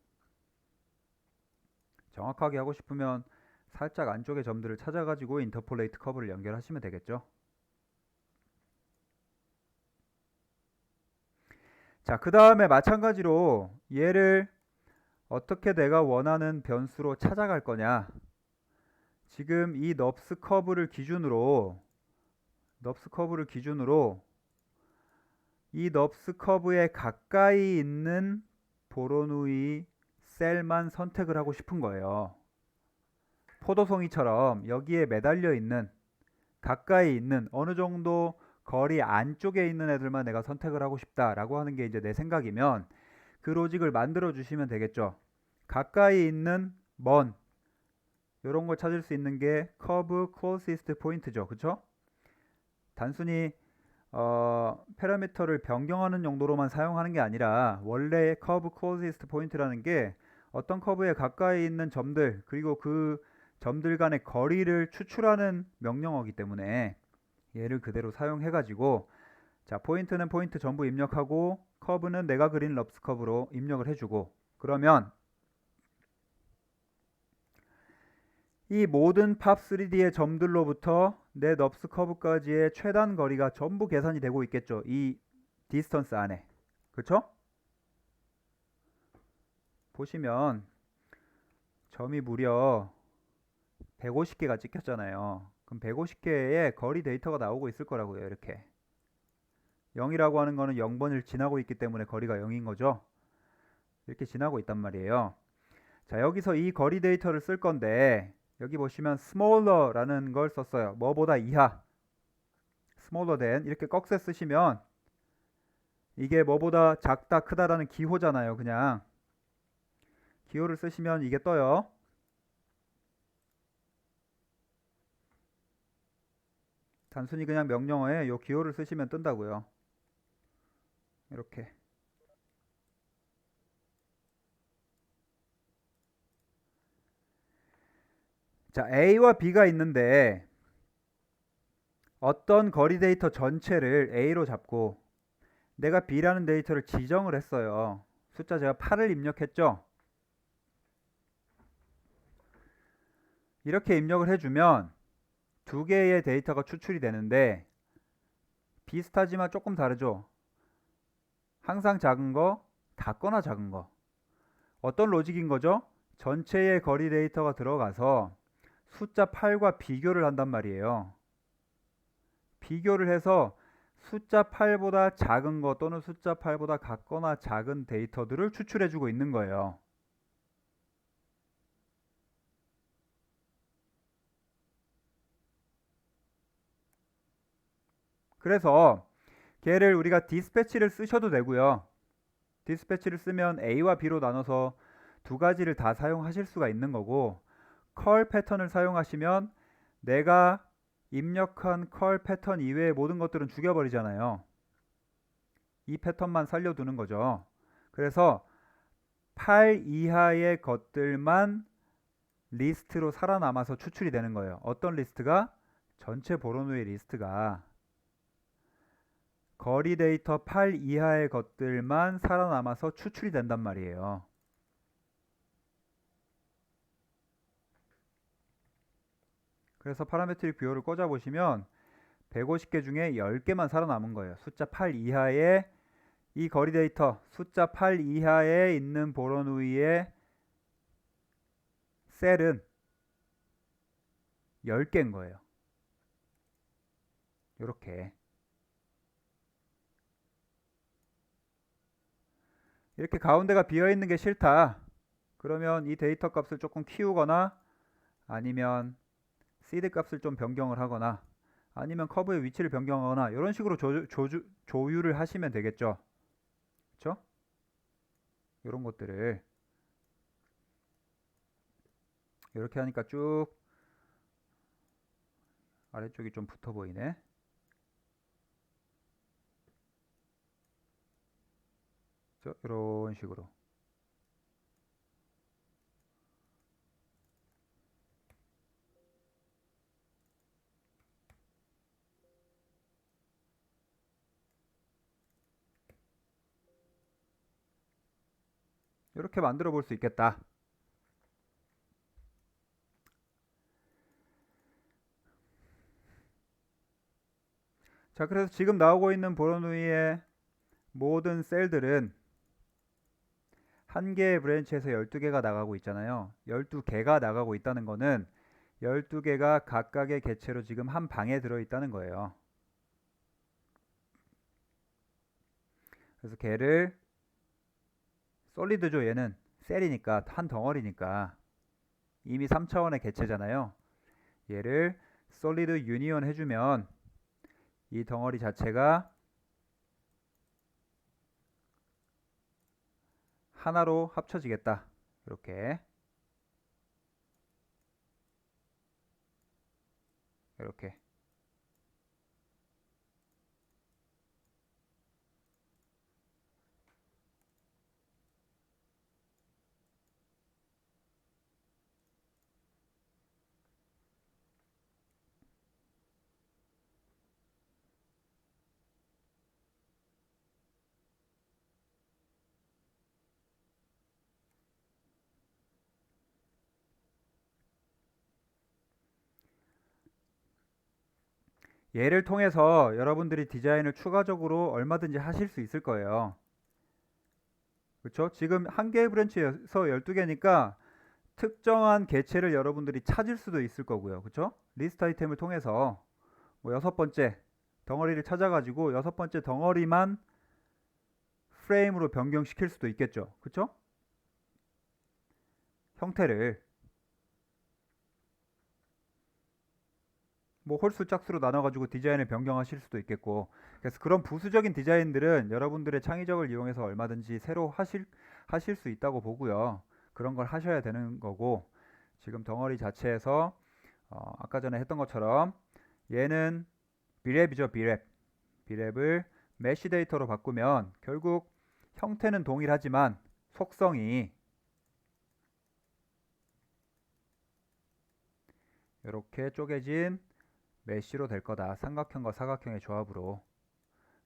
정확하게 하고 싶으면 살짝 안쪽의 점들을 찾아가지고 인터폴레이트 커브를 연결하시면 되겠죠. 자, 그 다음에 마찬가지로 얘를 어떻게 내가 원하는 변수로 찾아갈 거냐. 지금 이 넙스 커브를 기준으로 이 넙스 커브에 가까이 있는 보로누이 셀만 선택을 하고 싶은 거예요. 포도송이처럼 여기에 매달려 있는, 가까이 있는, 어느 정도 거리 안쪽에 있는 애들만 내가 선택을 하고 싶다라고 하는 게 이제 내 생각이면 그 로직을 만들어 주시면 되겠죠. 가까이 있는 먼 이런 걸 찾을 수 있는 게 curve closest point죠. 그쵸? 단순히 파라미터를 변경하는 용도로만 사용하는 게 아니라 원래 curve closest point라는 게 어떤 커브에 가까이 있는 점들 그리고 그 점들 간의 거리를 추출하는 명령어이기 때문에 얘를 그대로 사용해 가지고 자 포인트는 포인트 전부 입력하고 커브는 내가 그린 럽스 커브로 입력을 해주고 그러면 이 모든 팝 3D의 점들로부터 내 넙스 커브까지의 최단 거리가 전부 계산이 되고 있겠죠. 이 디스턴스 안에. 그쵸? 보시면 점이 무려 150개가 찍혔잖아요. 그럼 150개의 거리 데이터가 나오고 있을 거라고요. 이렇게 0이라고 하는 거는 0번을 지나고 있기 때문에 거리가 0인 거죠. 이렇게 지나고 있단 말이에요. 자, 여기서 이 거리 데이터를 쓸 건데 여기 보시면 smaller라는 걸 썼어요. 뭐보다 이하, smaller than 이렇게 꺽쇠 쓰시면 이게 뭐보다 작다, 크다라는 기호잖아요. 그냥 기호를 쓰시면 이게 떠요. 단순히 그냥 명령어에 요 기호를 쓰시면 뜬다고요. 이렇게. 자, A와 B가 있는데 어떤 거리 데이터 전체를 A로 잡고 내가 B라는 데이터를 지정을 했어요. 숫자 제가 8을 입력했죠. 이렇게 입력을 해주면 두 개의 데이터가 추출이 되는데 비슷하지만 조금 다르죠. 항상 작은 거, 같거나 작은 거. 어떤 로직인 거죠? 전체의 거리 데이터가 들어가서 숫자 8과 비교를 한단 말이에요. 비교를 해서 숫자 8보다 작은 거 또는 숫자 8보다 같거나 작은 데이터들을 추출해주고 있는 거예요. 그래서 걔를 우리가 디스패치를 쓰셔도 되고요. 디스패치를 쓰면 A와 B로 나눠서 두 가지를 다 사용하실 수가 있는 거고 컬 패턴을 사용하시면 내가 입력한 컬 패턴 이외의 모든 것들은 죽여버리잖아요. 이 패턴만 살려두는 거죠. 그래서 8 이하의 것들만 리스트로 살아남아서 추출이 되는 거예요. 어떤 리스트가? 전체 보로누의 리스트가 거리 데이터 8 이하의 것들만 살아남아서 추출이 된단 말이에요. 그래서 파라메트릭 뷰어를 꽂아 보시면 150개 중에 10개만 살아남은 거예요. 숫자 8 이하의 이 거리 데이터 숫자 8 이하에 있는 보로누이의 셀은 10개인 거예요. 이렇게 이렇게 가운데가 비어있는 게 싫다. 그러면 이 데이터 값을 조금 키우거나 아니면 시드 값을 좀 변경을 하거나 아니면 커브의 위치를 변경하거나 이런 식으로 조율을 하시면 되겠죠. 그렇죠? 이런 것들을 이렇게 하니까 쭉 아래쪽이 좀 붙어 보이네. 이런 식으로 이렇게 만들어 볼 수 있겠다. 자, 그래서 지금 나오고 있는 보로누이의 모든 셀들은 한 개의 브랜치에서 12개가 나가고 있잖아요. 12개가 나가고 있다는 거는 12개가 각각의 개체로 지금 한 방에 들어있다는 거예요. 그래서 걔를 솔리드죠. 얘는 셀이니까 한 덩어리니까 이미 3차원의 개체잖아요. 얘를 솔리드 유니온 해주면 이 덩어리 자체가 하나로 합쳐지겠다. 이렇게 이렇게. 얘를 통해서 여러분들이 디자인을 추가적으로 얼마든지 하실 수 있을 거예요. 그렇죠? 지금 한 개의 브랜치에서 12개니까 특정한 개체를 여러분들이 찾을 수도 있을 거고요. 그렇죠? 리스트 아이템을 통해서 뭐 여섯 번째 덩어리를 찾아가지고 여섯 번째 덩어리만 프레임으로 변경시킬 수도 있겠죠. 그렇죠? 형태를 뭐 홀수 짝수로 나눠가지고 디자인을 변경하실 수도 있겠고, 그래서 그런 부수적인 디자인들은 여러분들의 창의력을 이용해서 얼마든지 새로 하실 수 있다고 보고요. 그런 걸 하셔야 되는 거고, 지금 덩어리 자체에서 아까 전에 했던 것처럼 얘는 비랩이죠. 비랩을 메쉬 데이터로 바꾸면 결국 형태는 동일하지만 속성이 이렇게 쪼개진 메쉬로 될 거다. 삼각형과 사각형의 조합으로.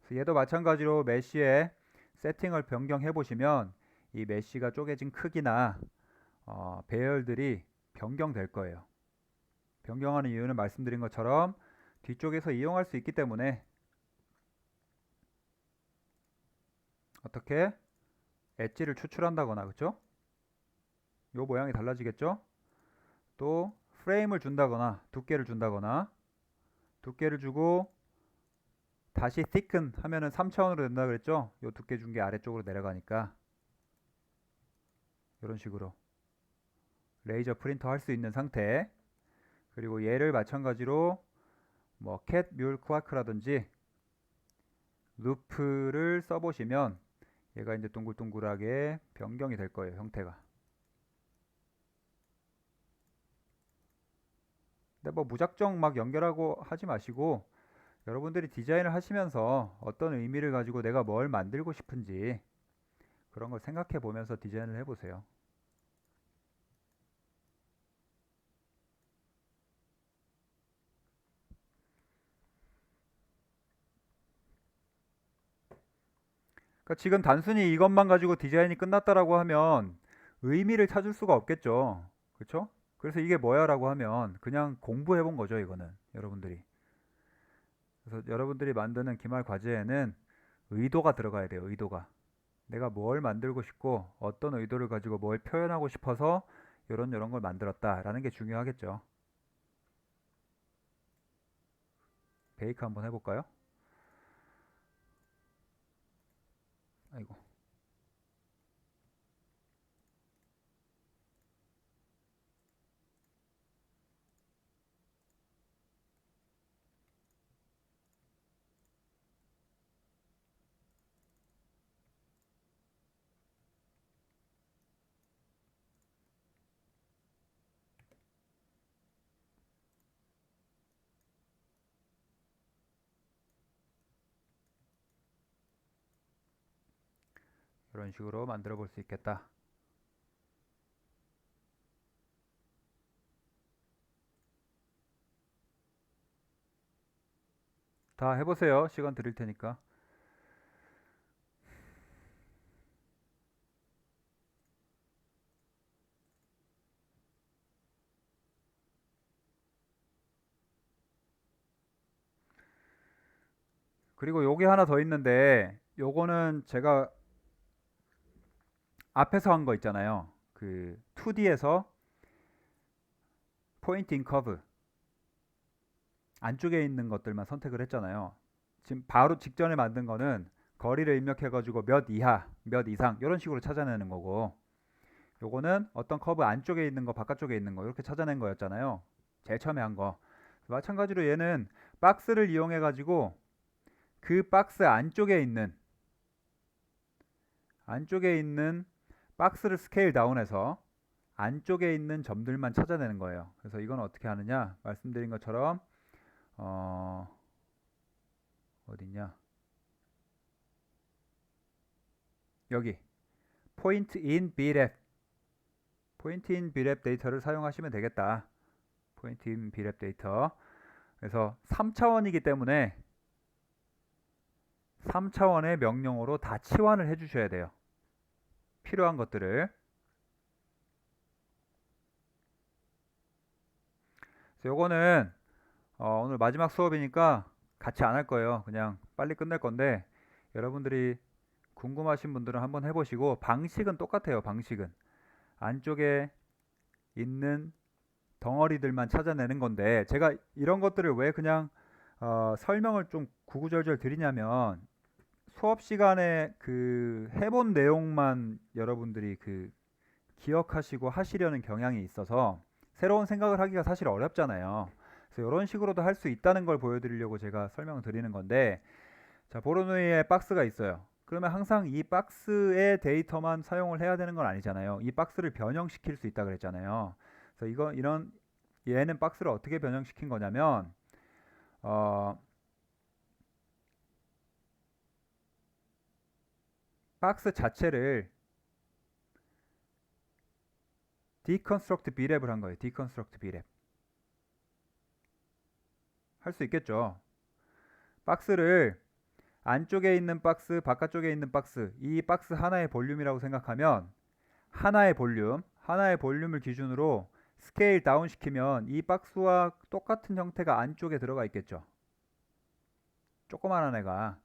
그래서 얘도 마찬가지로 메쉬의 세팅을 변경해 보시면 이 메쉬가 쪼개진 크기나 배열들이 변경될 거예요. 변경하는 이유는 말씀드린 것처럼 뒤쪽에서 이용할 수 있기 때문에 어떻게 엣지를 추출한다거나, 그쵸? 요 모양이 달라지겠죠? 또 프레임을 준다거나 두께를 준다거나, 두께를 주고 다시 thicken 하면은 3차원으로 된다 그랬죠? 요 두께 준 게 아래쪽으로 내려가니까 이런 식으로 레이저 프린터 할 수 있는 상태. 그리고 얘를 마찬가지로 뭐 캣, 뮬, 쿠아크라든지 루프를 써보시면 얘가 이제 동글동글하게 변경이 될 거예요. 형태가. 근데 뭐 무작정 막 연결하고 하지 마시고 여러분들이 디자인을 하시면서 어떤 의미를 가지고 내가 뭘 만들고 싶은지 그런 걸 생각해 보면서 디자인을 해보세요. 그러니까 지금 단순히 이것만 가지고 디자인이 끝났다라고 하면 의미를 찾을 수가 없겠죠. 그렇죠? 그래서 이게 뭐야 라고 하면 그냥 공부해 본 거죠, 이거는. 여러분들이. 그래서 여러분들이 만드는 기말 과제에는 의도가 들어가야 돼요, 의도가. 내가 뭘 만들고 싶고 어떤 의도를 가지고 뭘 표현하고 싶어서 이런 걸 만들었다라는 게 중요하겠죠. 베이크 한번 해볼까요? 아이고. 이런 식으로 만들어 볼 수 있겠다. 다 해보세요. 시간 드릴 테니까. 그리고 요게 하나 더 있는데 요거는 제가 앞에서 한 거 있잖아요. 그 2D에서 포인트 인 커브 안쪽에 있는 것들만 선택을 했잖아요. 지금 바로 직전에 만든 거는 거리를 입력해가지고 몇 이하, 몇 이상 이런 식으로 찾아내는 거고 요거는 어떤 커브 안쪽에 있는 거, 바깥쪽에 있는 거 이렇게 찾아낸 거였잖아요. 제일 처음에 한 거. 마찬가지로 얘는 박스를 이용해가지고 그 박스 안쪽에 있는 박스를 스케일 다운해서 안쪽에 있는 점들만 찾아내는 거예요. 그래서 이건 어떻게 하느냐? 말씀드린 것처럼 어, 어딨냐? 여기 포인트 인 비랩 포인트 인 비랩 데이터를 사용하시면 되겠다. 포인트 인 비랩 데이터. 그래서 3차원이기 때문에 3차원의 명령어로 다 치환을 해 주셔야 돼요. 필요한 것들을. 그래서 요거는 오늘 마지막 수업이니까 같이 안 할 거예요. 그냥 빨리 끝낼 건데 여러분들이 궁금하신 분들은 한번 해보시고 방식은 똑같아요. 방식은 안쪽에 있는 덩어리들만 찾아내는 건데 제가 이런 것들을 왜 그냥 설명을 좀 구구절절 드리냐면 수업 시간에 그 해본 내용만 여러분들이 그 기억하시고 하시려는 경향이 있어서 새로운 생각을 하기가 사실 어렵잖아요. 그래서 이런 식으로도 할 수 있다는 걸 보여드리려고 제가 설명을 드리는 건데, 자, 보로누이에 박스가 있어요. 그러면 항상 이 박스의 데이터만 사용을 해야 되는 건 아니잖아요. 이 박스를 변형시킬 수 있다 그랬잖아요. 그래서 이런 얘는 박스를 어떻게 변형시킨 거냐면 어, 박스 자체를 deconstruct b랩을 한 거예요. deconstruct b랩. 할 수 있겠죠. 박스를 안쪽에 있는 박스, 바깥쪽에 있는 박스, 이 박스 하나의 볼륨이라고 생각하면 하나의 볼륨을 기준으로 스케일 다운 시키면 이 박스와 똑같은 형태가 안쪽에 들어가 있겠죠. 조그만한 애가.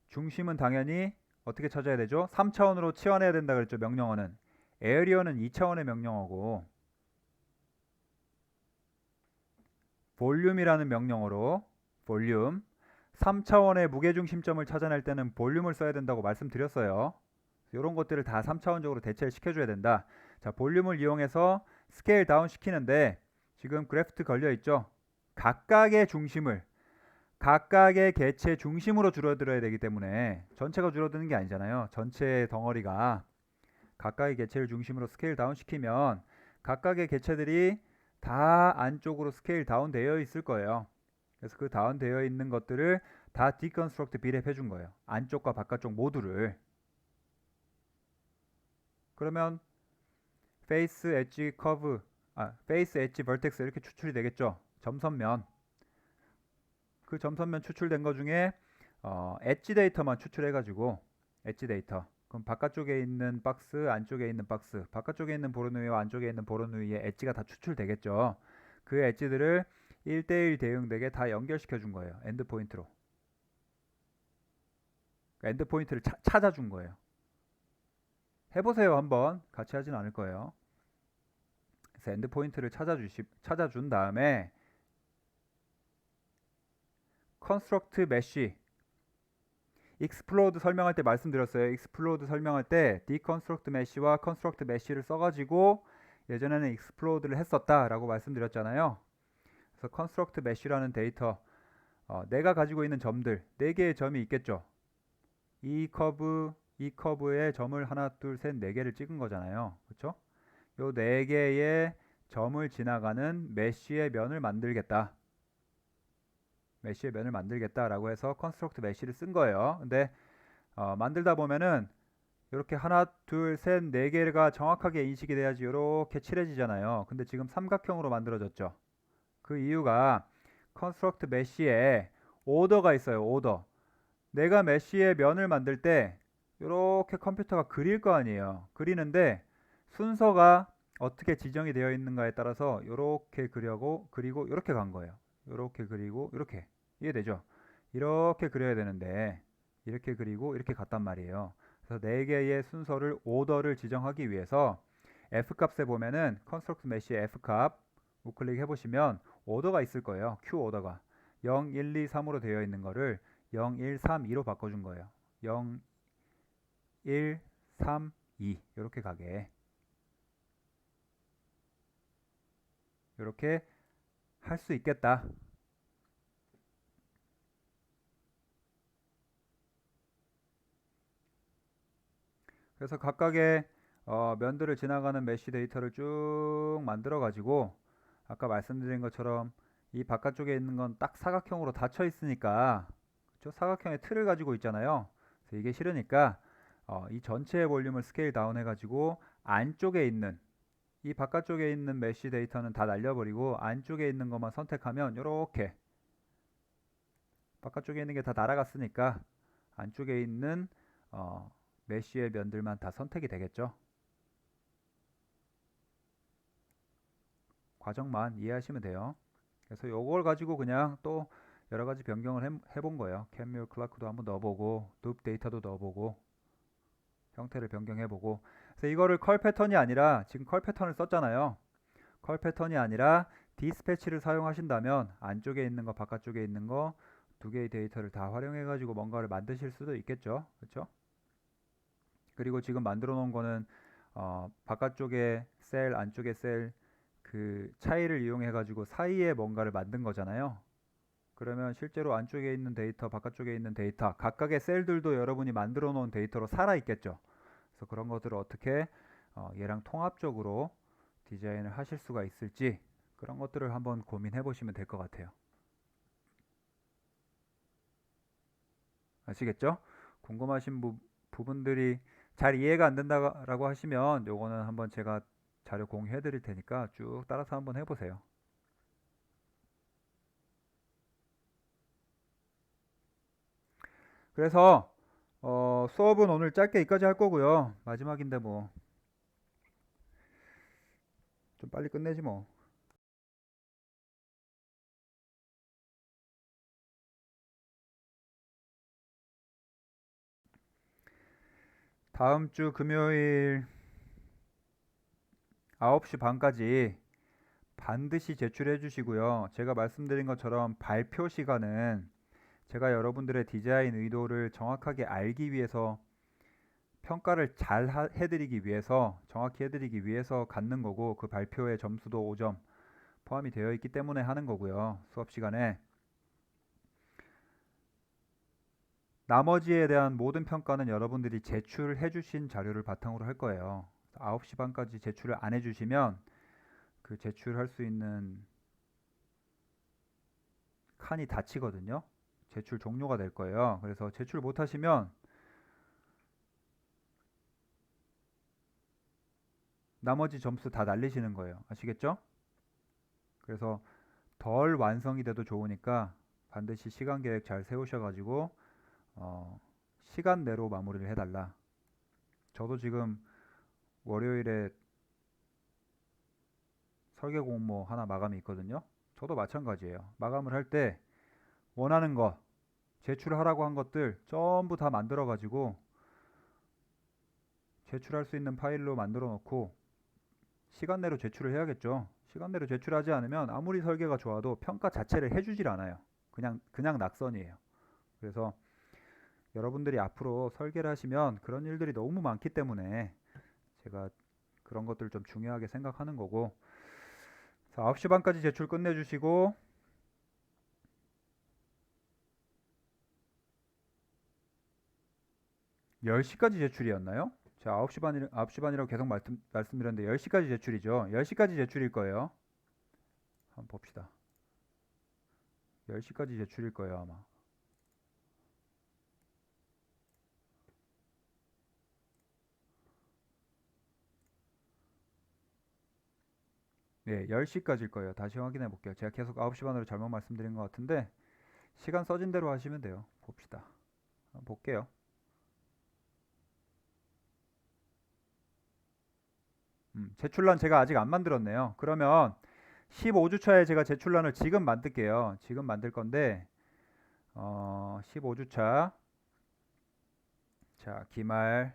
중심은 당연히 어떻게 찾아야 되죠? 3차원으로 치환해야 된다 그랬죠. 명령어는. 에어리어는 2차원의 명령어고 볼륨이라는 명령어로 볼륨 3차원의 무게중심점을 찾아낼 때는 볼륨을 써야 된다고 말씀드렸어요. 이런 것들을 다 3차원적으로 대체를 시켜줘야 된다. 자, 볼륨을 이용해서 스케일 다운 시키는데 지금 그래프트 걸려 있죠. 각각의 개체 중심으로 줄어들어야 되기 때문에 전체가 줄어드는 게 아니잖아요. 전체 덩어리가 각각의 개체를 중심으로 스케일 다운 시키면 각각의 개체들이 다 안쪽으로 스케일 다운 되어 있을 거예요. 그래서 그 다운 되어 있는 것들을 다 디컨스트럭트 비랩 해준 거예요. 안쪽과 바깥쪽 모두를. 그러면 페이스 엣지 커브, 페이스 엣지 벌텍스 이렇게 추출이 되겠죠. 점선면. 그 점선면 추출된 것 중에 엣지 데이터만 추출해가지고 엣지 데이터. 그럼 바깥쪽에 있는 박스, 안쪽에 있는 박스, 바깥쪽에 있는 보로누이와 안쪽에 있는 보로누이의 엣지가 다 추출되겠죠. 그 엣지들을 1대1 대응되게 다 연결시켜 준 거예요. 엔드 포인트로. 그러니까 엔드 포인트를 찾아준 거예요. 해보세요 한번. 같이 하진 않을 거예요. 그래서 엔드 포인트를 찾아준 다음에 컨스트럭트 메쉬 익스플로드 설명할 때 말씀드렸어요. 익스플로드 설명할 때 디컨스트럭트 메쉬와 컨스트럭트 메쉬를 써가지고 예전에는 익스플로드를 했었다라고 말씀드렸잖아요. 그래서 컨스트럭트 메쉬라는 데이터 내가 가지고 있는 점들 4개의 점이 있겠죠. 이 커브에 점을 하나 둘 셋 4개를 찍은 거잖아요. 그렇죠? 요 4개의 점을 지나가는 메쉬의 면을 만들겠다. 메쉬의 면을 만들겠다라고 해서 컨스트럭트 메쉬를 쓴 거예요. 근데 만들다 보면은 이렇게 하나, 둘, 셋, 4개가 정확하게 인식이 돼야지 이렇게 칠해지잖아요. 근데 지금 삼각형으로 만들어졌죠. 그 이유가 컨스트럭트 메쉬에 오더가 있어요. 오더. 내가 메쉬의 면을 만들 때 이렇게 컴퓨터가 그릴 거 아니에요. 그리는데 순서가 어떻게 지정이 되어 있는가에 따라서 이렇게 그리고 이렇게 간 거예요. 이렇게 그리고 이렇게. 이해되죠? 이렇게 그려야 되는데 이렇게 그리고 이렇게 갔단 말이에요. 그래서 4개의 순서를 오더를 지정하기 위해서 F값에 보면은 컨스트럭트 메쉬의 F값 우클릭 해보시면 오더가 있을 거예요. Q 오더가 0, 1, 2, 3으로 되어 있는 거를 0, 1, 3, 2로 바꿔준 거예요. 0, 1, 3, 2 이렇게 가게 이렇게 할 수 있겠다. 그래서 각각의 면들을 지나가는 메쉬 데이터를 쭉 만들어 가지고 아까 말씀드린 것처럼 이 바깥쪽에 있는 건 딱 사각형으로 닫혀 있으니까 저 사각형의 틀을 가지고 있잖아요. 그래서 이게 싫으니까 이 전체의 볼륨을 스케일 다운 해가지고 안쪽에 있는 이 바깥쪽에 있는 메쉬 데이터는 다 날려버리고 안쪽에 있는 것만 선택하면 이렇게 바깥쪽에 있는 게 다 날아갔으니까 안쪽에 있는 메쉬의 면들만 다 선택이 되겠죠. 과정만 이해하시면 돼요. 그래서 요걸 가지고 그냥 또 여러 가지 변경을 해본 거예요. 캔뮤 클라크도 한번 넣어보고 룹 데이터도 넣어보고 형태를 변경해보고. 그래서 이거를 컬 패턴이 아니라 지금 컬 패턴을 썼잖아요. 컬 패턴이 아니라 디스패치를 사용하신다면 안쪽에 있는 거 바깥쪽에 있는 거 두 개의 데이터를 다 활용해 가지고 뭔가를 만드실 수도 있겠죠. 그렇죠? 그리고 지금 만들어 놓은 거는 바깥쪽에 셀 안쪽에 셀 그 차이를 이용해 가지고 사이에 뭔가를 만든 거잖아요. 그러면 실제로 안쪽에 있는 데이터 바깥쪽에 있는 데이터 각각의 셀들도 여러분이 만들어 놓은 데이터로 살아 있겠죠. 그래서 그런 것들을 어떻게 얘랑 통합적으로 디자인을 하실 수가 있을지 그런 것들을 한번 고민해 보시면 될 것 같아요. 아시겠죠? 궁금하신 부분들이 잘 이해가 안 된다라고 하시면 요거는 한번 제가 자료 공유해 드릴 테니까 쭉 따라서 한번 해보세요. 그래서 수업은 오늘 짧게 여기까지 할 거고요. 마지막인데 뭐 좀 빨리 끝내지 뭐. 다음 주 금요일 9시 반까지 반드시 제출해 주시고요. 제가 말씀드린 것처럼 발표 시간은 제가 여러분들의 디자인 의도를 정확하게 알기 위해서 평가를 잘 해드리기 위해서 정확히 해드리기 위해서 갖는 거고 그 발표의 점수도 5점 포함이 되어 있기 때문에 하는 거고요. 수업 시간에 나머지에 대한 모든 평가는 여러분들이 제출해 주신 자료를 바탕으로 할 거예요. 9시 반까지 제출을 안 해주시면 그 제출할 수 있는 칸이 닫히거든요. 제출 종료가 될 거예요. 그래서 제출 못 하시면 나머지 점수 다 날리시는 거예요. 아시겠죠? 그래서 덜 완성이 돼도 좋으니까 반드시 시간 계획 잘 세우셔가지고 시간 내로 마무리를 해달라. 저도 지금 월요일에 설계 공모 하나 마감이 있거든요. 저도 마찬가지예요. 마감을 할 때 원하는 거 제출하라고 한 것들 전부 다 만들어 가지고 제출할 수 있는 파일로 만들어 놓고 시간 내로 제출을 해야겠죠. 시간 내로 제출하지 않으면 아무리 설계가 좋아도 평가 자체를 해주질 않아요. 그냥 낙선이에요. 그래서 여러분들이 앞으로 설계를 하시면 그런 일들이 너무 많기 때문에 제가 그런 것들 좀 중요하게 생각하는 거고. 자, 9시 반까지 제출 끝내주시고 10시까지 제출이었나요? 자, 9시 반이라고 계속 말씀드렸는데 10시까지 제출이죠. 10시까지 제출일 거예요. 한번 봅시다. 10시까지 제출일 거예요, 아마. 네, 10시까지일 거예요. 다시 확인해 볼게요. 제가 계속 9시 반으로 잘못 말씀드린 것 같은데 시간 써진 대로 하시면 돼요. 봅시다. 한번 볼게요. 제출란 제가 아직 안 만들었네요. 그러면 15주차에 제가 제출란을 지금 만들게요. 지금 만들 건데 15주차 자, 기말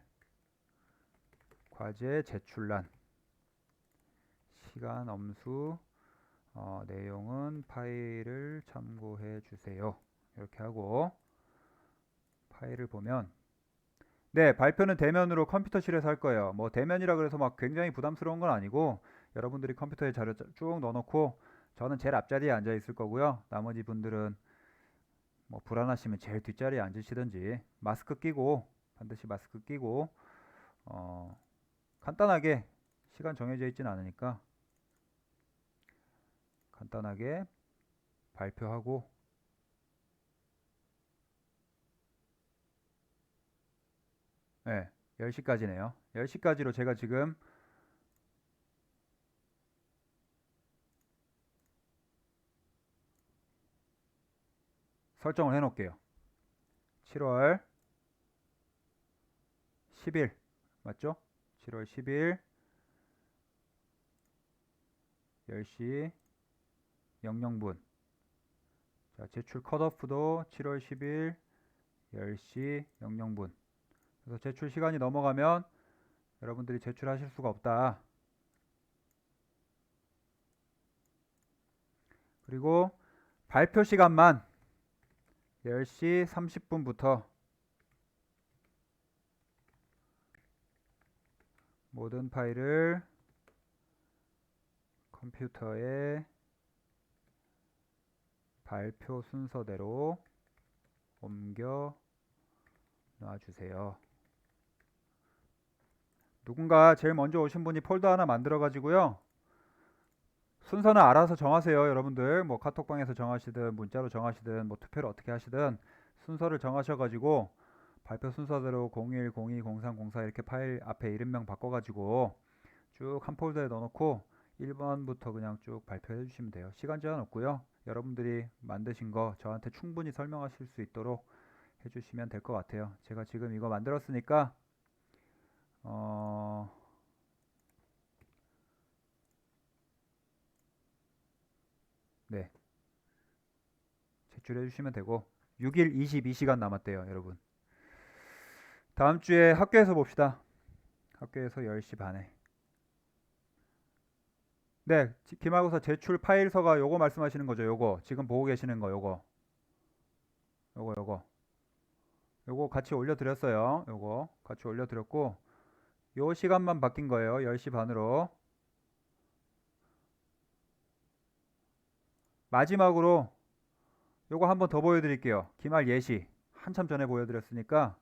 과제 제출란 시간 엄수 내용은 파일을 참고해 주세요. 이렇게 하고 파일을 보면 네, 발표는 대면으로 컴퓨터실에서 할 거예요. 뭐 대면이라 그래서 막 굉장히 부담스러운 건 아니고 여러분들이 컴퓨터에 자료 쭉 넣어놓고 저는 제일 앞자리에 앉아 있을 거고요. 나머지 분들은 뭐 불안하시면 제일 뒷자리에 앉으시든지 마스크 끼고 반드시 마스크 끼고 어, 간단하게 시간 정해져 있진 않으니까 간단하게 발표하고 네, 10시까지네요. 10시까지로 제가 지금 설정을 해 놓을게요. 7월 10일 맞죠? 7월 10일 10시 00분. 자, 제출 컷오프도 7월 10일 10시 00분. 그래서 제출 시간이 넘어가면 여러분들이 제출하실 수가 없다. 그리고 발표 시간만 10시 30분부터 모든 파일을 컴퓨터에 발표 순서대로 옮겨 놔주세요. 누군가 제일 먼저 오신 분이 폴더 하나 만들어 가지고요. 순서는 알아서 정하세요. 여러분들 뭐 카톡방에서 정하시든 문자로 정하시든 뭐 투표를 어떻게 하시든 순서를 정하셔 가지고 발표 순서대로 01, 02, 03, 04 이렇게 파일 앞에 이름명 바꿔 가지고 쭉 한 폴더에 넣어놓고 1번부터 그냥 쭉 발표해 주시면 돼요. 시간 제한 없고요. 여러분들이 만드신 거 저한테 충분히 설명하실 수 있도록 해주시면 될 것 같아요. 제가 지금 이거 만들었으니까 네, 제출해 주시면 되고 6일 22시간 남았대요, 여러분. 다음 주에 학교에서 봅시다. 학교에서 10시 반에. 네, 기말고사 제출 파일서가 요거 말씀하시는 거죠. 요거 지금 보고 계시는 거 요거 같이 올려드렸어요. 요거 같이 올려드렸고 요 시간만 바뀐 거예요. 10시 반으로. 마지막으로 요거 한번 더 보여드릴게요. 기말 예시 한참 전에 보여드렸으니까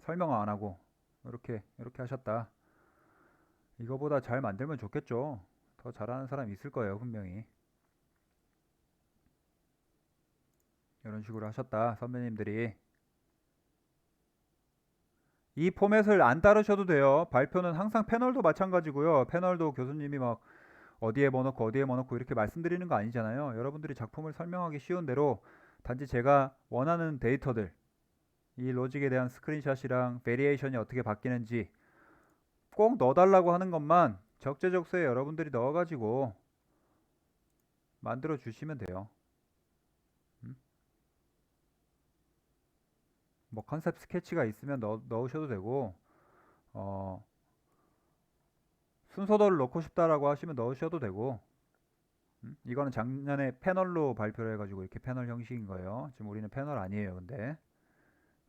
설명 안 하고 이렇게 하셨다. 이거보다 잘 만들면 좋겠죠. 더 잘하는 사람 있을 거예요, 분명히. 이런 식으로 하셨다, 선배님들이. 이 포맷을 안 따르셔도 돼요. 발표는 항상 패널도 마찬가지고요. 패널도 교수님이 막 어디에 뭐 넣고 어디에 뭐 넣고 이렇게 말씀드리는 거 아니잖아요. 여러분들이 작품을 설명하기 쉬운 대로 단지 제가 원하는 데이터들, 이 로직에 대한 스크린샷이랑 베리에이션이 어떻게 바뀌는지 꼭 넣어달라고 하는 것만 적재적소에 여러분들이 넣어가지고 만들어 주시면 돼요. 뭐 컨셉 스케치가 있으면 넣으셔도 되고 순서도를 넣고 싶다라고 하시면 넣으셔도 되고 이거는 작년에 패널로 발표를 해가지고 이렇게 패널 형식인 거예요. 지금 우리는 패널 아니에요. 근데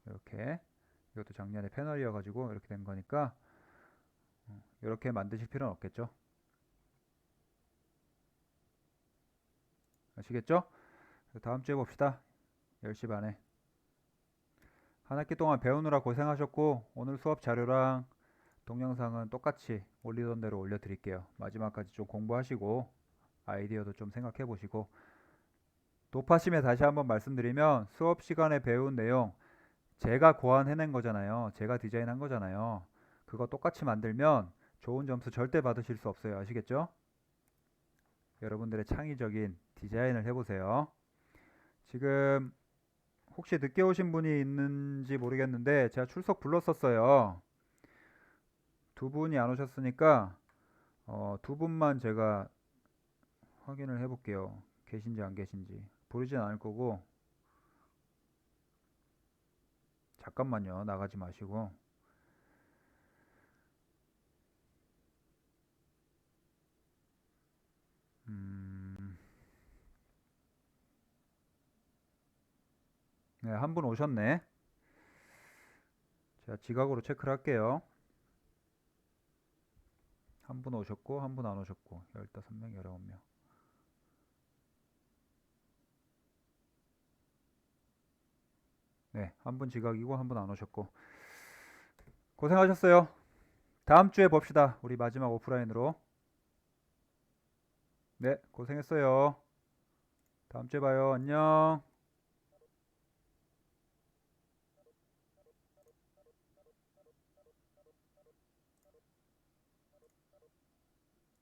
이렇게 이것도 작년에 패널이어가지고 이렇게 된 거니까 이렇게 만드실 필요는 없겠죠. 아시겠죠? 다음 주에 봅시다. 10시 반에. 한 학기 동안 배우느라 고생하셨고 오늘 수업 자료랑 동영상은 똑같이 올리던 대로 올려드릴게요. 마지막까지 좀 공부하시고 아이디어도 좀 생각해 보시고 도파심에 다시 한번 말씀드리면 수업 시간에 배운 내용 제가 고안해낸 거잖아요. 제가 디자인한 거잖아요. 그거 똑같이 만들면 좋은 점수 절대 받으실 수 없어요. 아시겠죠? 여러분들의 창의적인 디자인을 해보세요. 지금 혹시 늦게 오신 분이 있는지 모르겠는데 제가 출석 불렀었어요. 두 분이 안 오셨으니까 두 분만 제가 확인을 해볼게요. 계신지 안 계신지. 부르진 않을 거고. 잠깐만요. 나가지 마시고. 네, 한 분 오셨네. 제가 지각으로 체크를 할게요. 한 분 오셨고, 한 분 안 오셨고. 15명, 19명. 네, 한 분 지각이고, 한 분 안 오셨고. 고생하셨어요. 다음 주에 봅시다. 우리 마지막 오프라인으로. 네, 고생했어요. 다음 주에 봐요. 안녕.